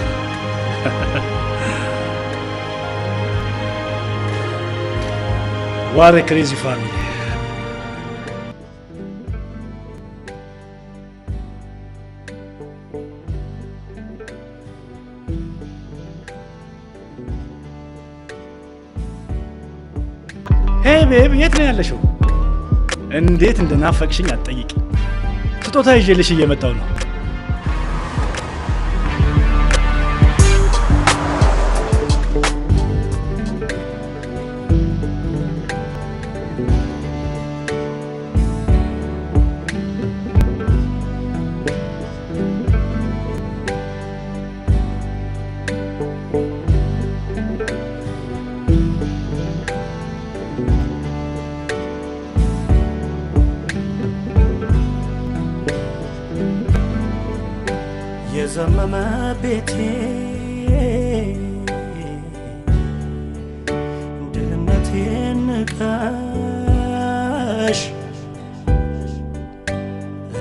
What a crazy family. Hey babe, የት ነው ያለሽው? እንዴት እንደናፈቅሽኝ አትጠይቂ። ስጦታ ይዤልሽ እየመጣሁ ነው። የዘመመ ቤቴ ድህነቴን ንቀሽ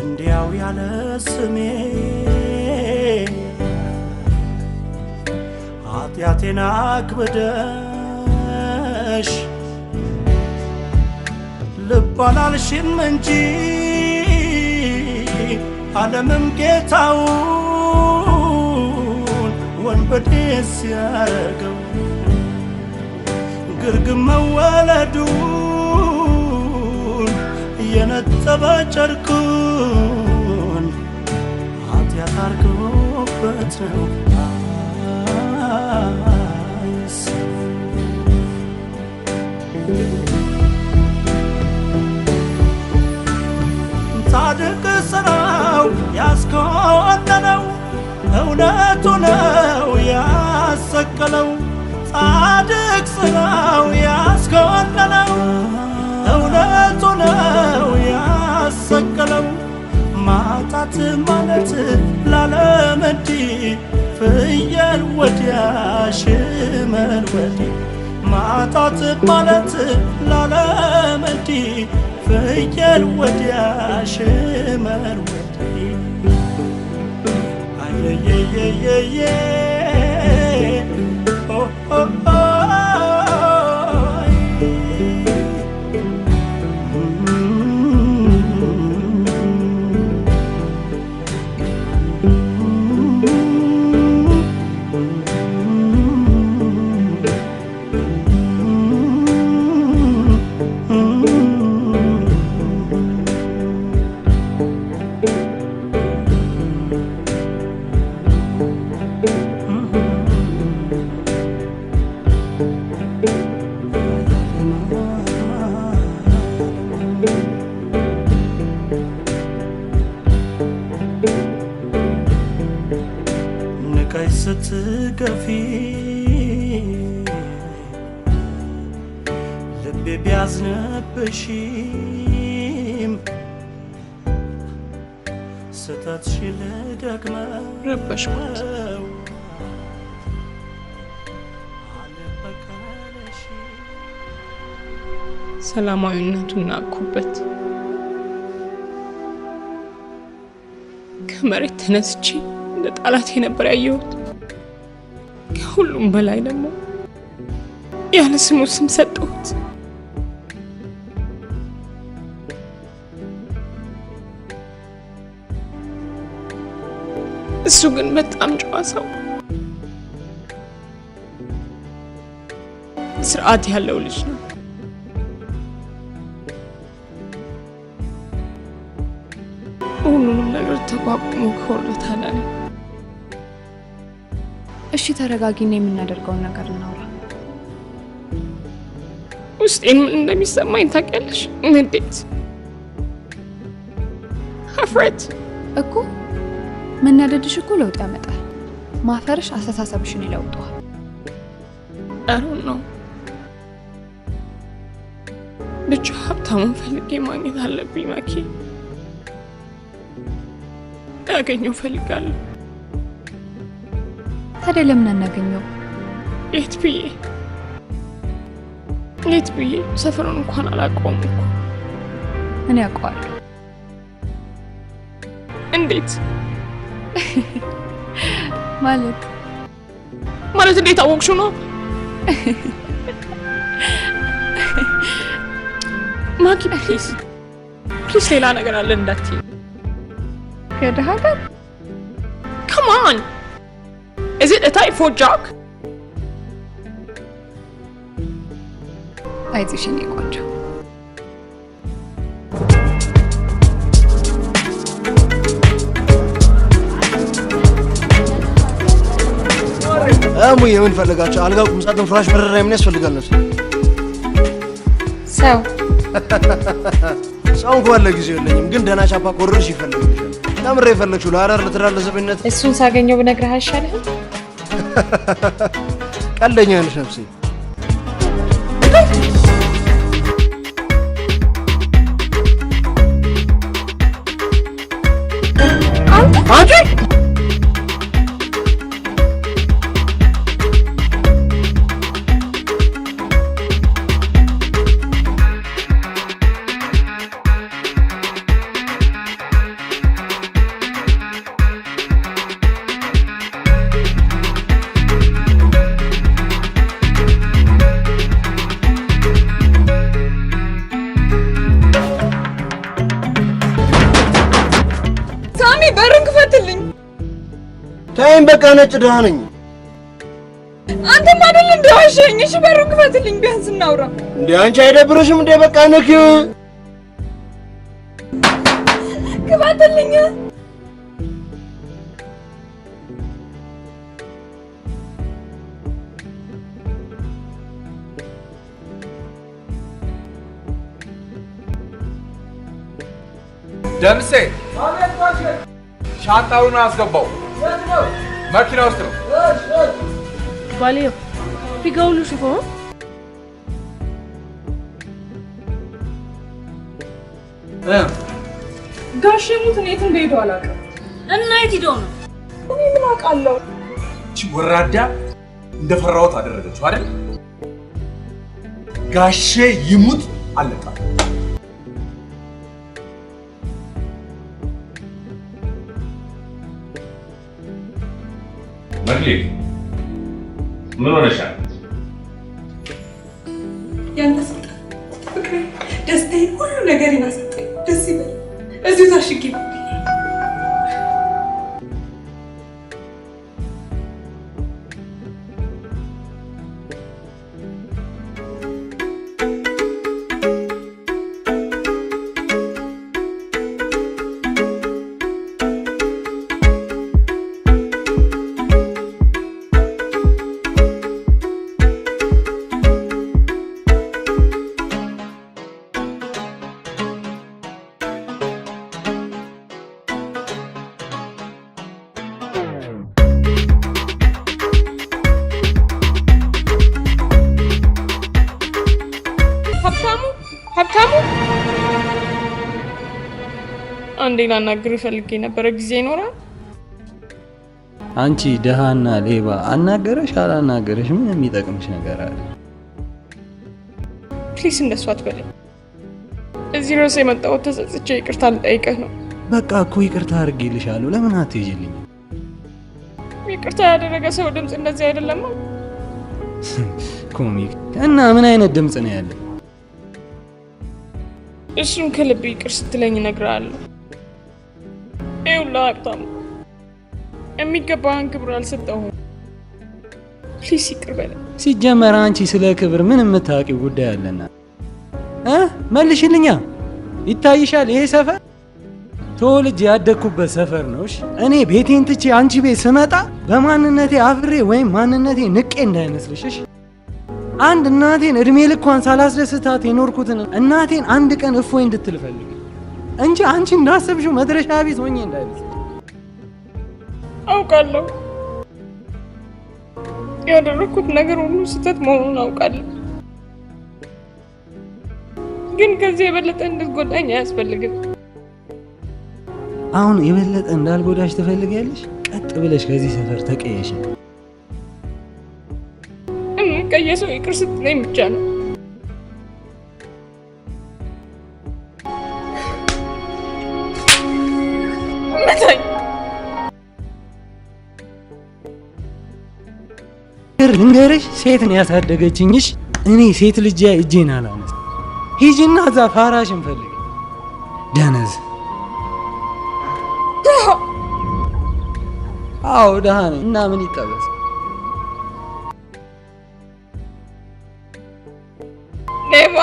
እንዲያው ያለ ስሜ ኃጢአቴን አክብደሽ ልብ አላልሽም እንጂ ዓለምም ጌታውን ወንበዴ ሲያረገው ግርግም መወለዱን የነጠበ ጨርቁን ኃጢአት አርጎበት ነው ጻድቅ ስራው ያስኮነነው እውነቱ ነው ያሰቀለው ጻድቅ ስራው ያስኮነነው እውነቱ ነው ያሰቀለው ማጣት ማለት ላለመዲ ፍየል ወዲያ ሽመል ወዲህ ማጣት ማለት ላለመዲ ፍየል ወዲያ ሽመል ወዲህ አየየየየ ኦ ኦ ኦ ስትገፊ ልቤ ቢያዝንብሽም ስተትሽን ልደግመው ረበሽኩት። ሰላማዊነቱን ናቅኩበት። ከመሬት ተነስቼ እንደ ጣላቴ ነበር ያየሁት። ከሁሉም በላይ ደግሞ ያለ ስሙ ስም ሰጠሁት። እሱ ግን በጣም ጨዋ ሰው፣ ስርዓት ያለው ልጅ ነው። ሁሉንም ነገር ተቋቁሞ ከወርታለ። እሺ ተረጋጊና የምናደርገውን ነገር እናውራ። ውስጤን ምን እንደሚሰማኝ ታውቂያለሽ? እንዴት አፍረት እኮ መናደድሽ እኮ ለውጥ ያመጣል። ማፈርሽ አስተሳሰብሽን ይለውጠዋል። አሁን ነው ብቻ ሀብታሙን ፈልጌ ማግኘት አለብኝ። ማኪ ያገኘው ፈልጋለሁ። ታዲያ ለምን አናገኘው? የት ብዬ ሰፈሩን እንኳን አላውቀውም እኮ። እኔ አውቀዋለሁ። እንዴት ማለት እንዴት አወቅሽው ነው? ማኪ ፕሊዝ ሌላ ነገር አለ እንዳትዪ። ከደሃ ጋር come on, is it a typhoid joke? አይዞሽ የኔ ቆንጆ። እሙዬ ምን ፈልጋችሁ? አልጋ፣ ቁም ሳጥን፣ ፍራሽ፣ መደርደሪያ ምን ያስፈልጋል ነው? ሰው እንኳን ለጊዜው የለኝም፣ ግን ደህና ቻፓ ኮርሽ ይፈልግልሻል። ለምን የፈለግሽው? ለአዳር፣ ለትዳር፣ ለዘበኝነት? እሱን ሳገኘው ብነግርህ አይሻልህም? ቀልደኛ ነሽ ነፍሴ። አንቺ በሩን ክፈትልኝ። ታይም በቃ ነጭ ድሃ ነኝ። አንተም አይደል እንደ ዋሸኝ። እሺ በሩን ክፈትልኝ ቢያንስ እናውራ። እንዴ አንቺ አይደብርሽም እንዴ? በቃ ንክ ክፈትልኝ። ደምሴ ሻንጣውን አስገባው። መኪና ውስጥ ነው። ባልየው ፊጋውሉ ሽፎ ጋሼ ሙት የት እንደሄዱ አላውቅም። እና የት ሄደው ነው? እኔ ምን አውቃለሁ? እቺ ወራዳ እንደፈራሁት አደረገችው አይደል? ጋሼ ይሙት አለቃ። መክሊት ምን ሆነሻል? ያንተ ስልጣን ፍቅሬ፣ ደስታዬ፣ ሁሉ ነገር ይናሰጠኝ። ደስ ይበል። እዚሁ ታሽጊ። ሀብታሙ አንዴ ላናግርህ ፈልጌ ነበረ። ጊዜ ይኖራል? አንቺ ደሃና ሌባ አናገረሽ አላናገረሽ ምን የሚጠቅምሽ ነገር አለ? ፕሊስ እንደሱ አትበለኝ። እዚህ ድረስ የመጣሁት ተጸጽቼ ይቅርታ ልጠይቅህ ነው። በቃ እኮ ይቅርታ አድርጌልሻለሁ። ለምን አትሄጂልኝ? ይቅርታ ያደረገ ሰው ድምፅ እንደዚህ አይደለም። ኮሚክ እና ምን አይነት ድምፅ ነው ያለ? እሱን ከልብ ይቅር ስትለኝ እነግርሃለሁ። ይኸውልህ ሀብታሙ፣ የሚገባህን ክብር አልሰጠሁም። ፕሊስ ይቅር በለኝ። ሲጀመር አንቺ ስለ ክብር ምን የምታውቂው ጉዳይ አለና? መልሽልኛ። ይታይሻል ይሄ ሰፈር ተወልጄ ያደግኩበት ሰፈር ነው። እሺ እኔ ቤቴን ትቼ አንቺ ቤት ስመጣ በማንነቴ አፍሬ ወይም ማንነቴ ንቄ እንዳይመስልሽ። እሺ አንድ እናቴን እድሜ ልኳን ሳላስደስታት የኖርኩትን እናቴን አንድ ቀን እፎይ እንድትል ፈልግ እንጂ አንቺ እንዳሰብሽው መድረሻ ቢስ ሆኜ እንዳይመስል። አውቃለሁ ያደረኩት ነገር ሁሉ ስህተት መሆኑን አውቃለሁ። ግን ከዚህ የበለጠ እንድትጎዳኝ አያስፈልግም። አሁን የበለጠ እንዳልጎዳሽ ትፈልጊያለሽ? ቀጥ ብለሽ ከዚህ ሰፈር ተቀየሽ። የምቀየሰው ይቅር ስትለኝ ብቻ ነው። መታኝ። ልንገርሽ፣ ሴት ነው ያሳደገችኝሽ። እኔ ሴት ልጅ እጄን አላነሳ። ሂጂና እዛ ፋራሽን ፈልጊ። ደነዝ። አዎ ደሃ ነኝ እና ምን ይጠበስ? ሌባ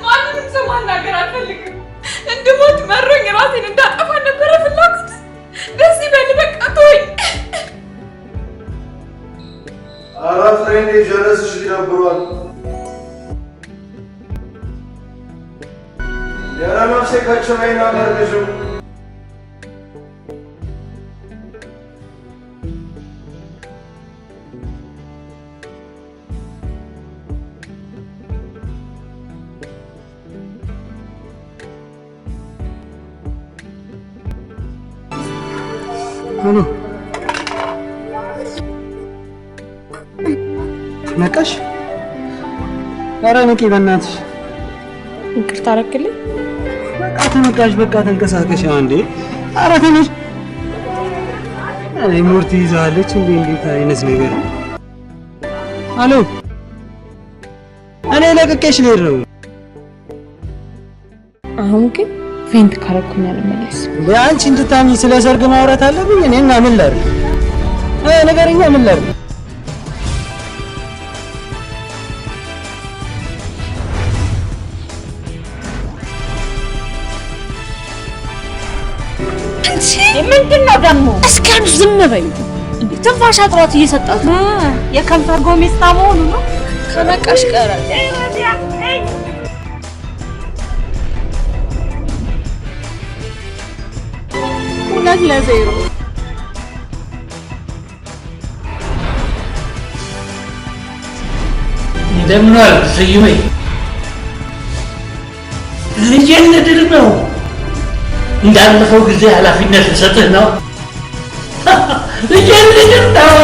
ማንንም ሰው ማናገር አልፈልግም። እንድሞት መሮኝ ራሴን እንዳጠፋ ነበረ ፍላጎት። ደስ ይበል በቃ ተወኝ። ኧረ ፍሬንዴ ጀለስሽ ይደብሯል። ኧረ ነፍሴ ከችለኝ አልልሽም። ሄሎ ነቃሽ? ኧረ ንቂ በእናትሽ። ይቅርታ አደረግልኝ። በቃ በቃ ተነቃሽ፣ በቃ ተንቀሳቀሽ አንዴ። ኧረ ተነሽ። አይ ሙርት ይዛለች እንዴ! እንዴት አይነት ነገር ነው? አሎ እኔ ለቅቄሽ ልሄድ ነው። አሁን ግን ፌንት ካረኩኝ አልመለስም። አንቺ እንድታምኝ ስለ ሰርግ ማውራት አለብኝ? እኔና ምን ላድርግ? ነገርኛ ምን ላድርግ? ምንድን ነው ደግሞ? እስኪ አንቺ ዝም በይ። ትንፋሽ አጥሯት እየሰጣት የከንፈር ጎሜስታ መሆኑ ነው። ከነቃሽ ቀረ ሁለት ለዜሮ። እንደምን ዋልክ ስዩሜ? ልጄን ልድር ነው። እንዳለፈው ጊዜ ኃላፊነት ልሰጥህ ነው። ልጄን ልድር ነው።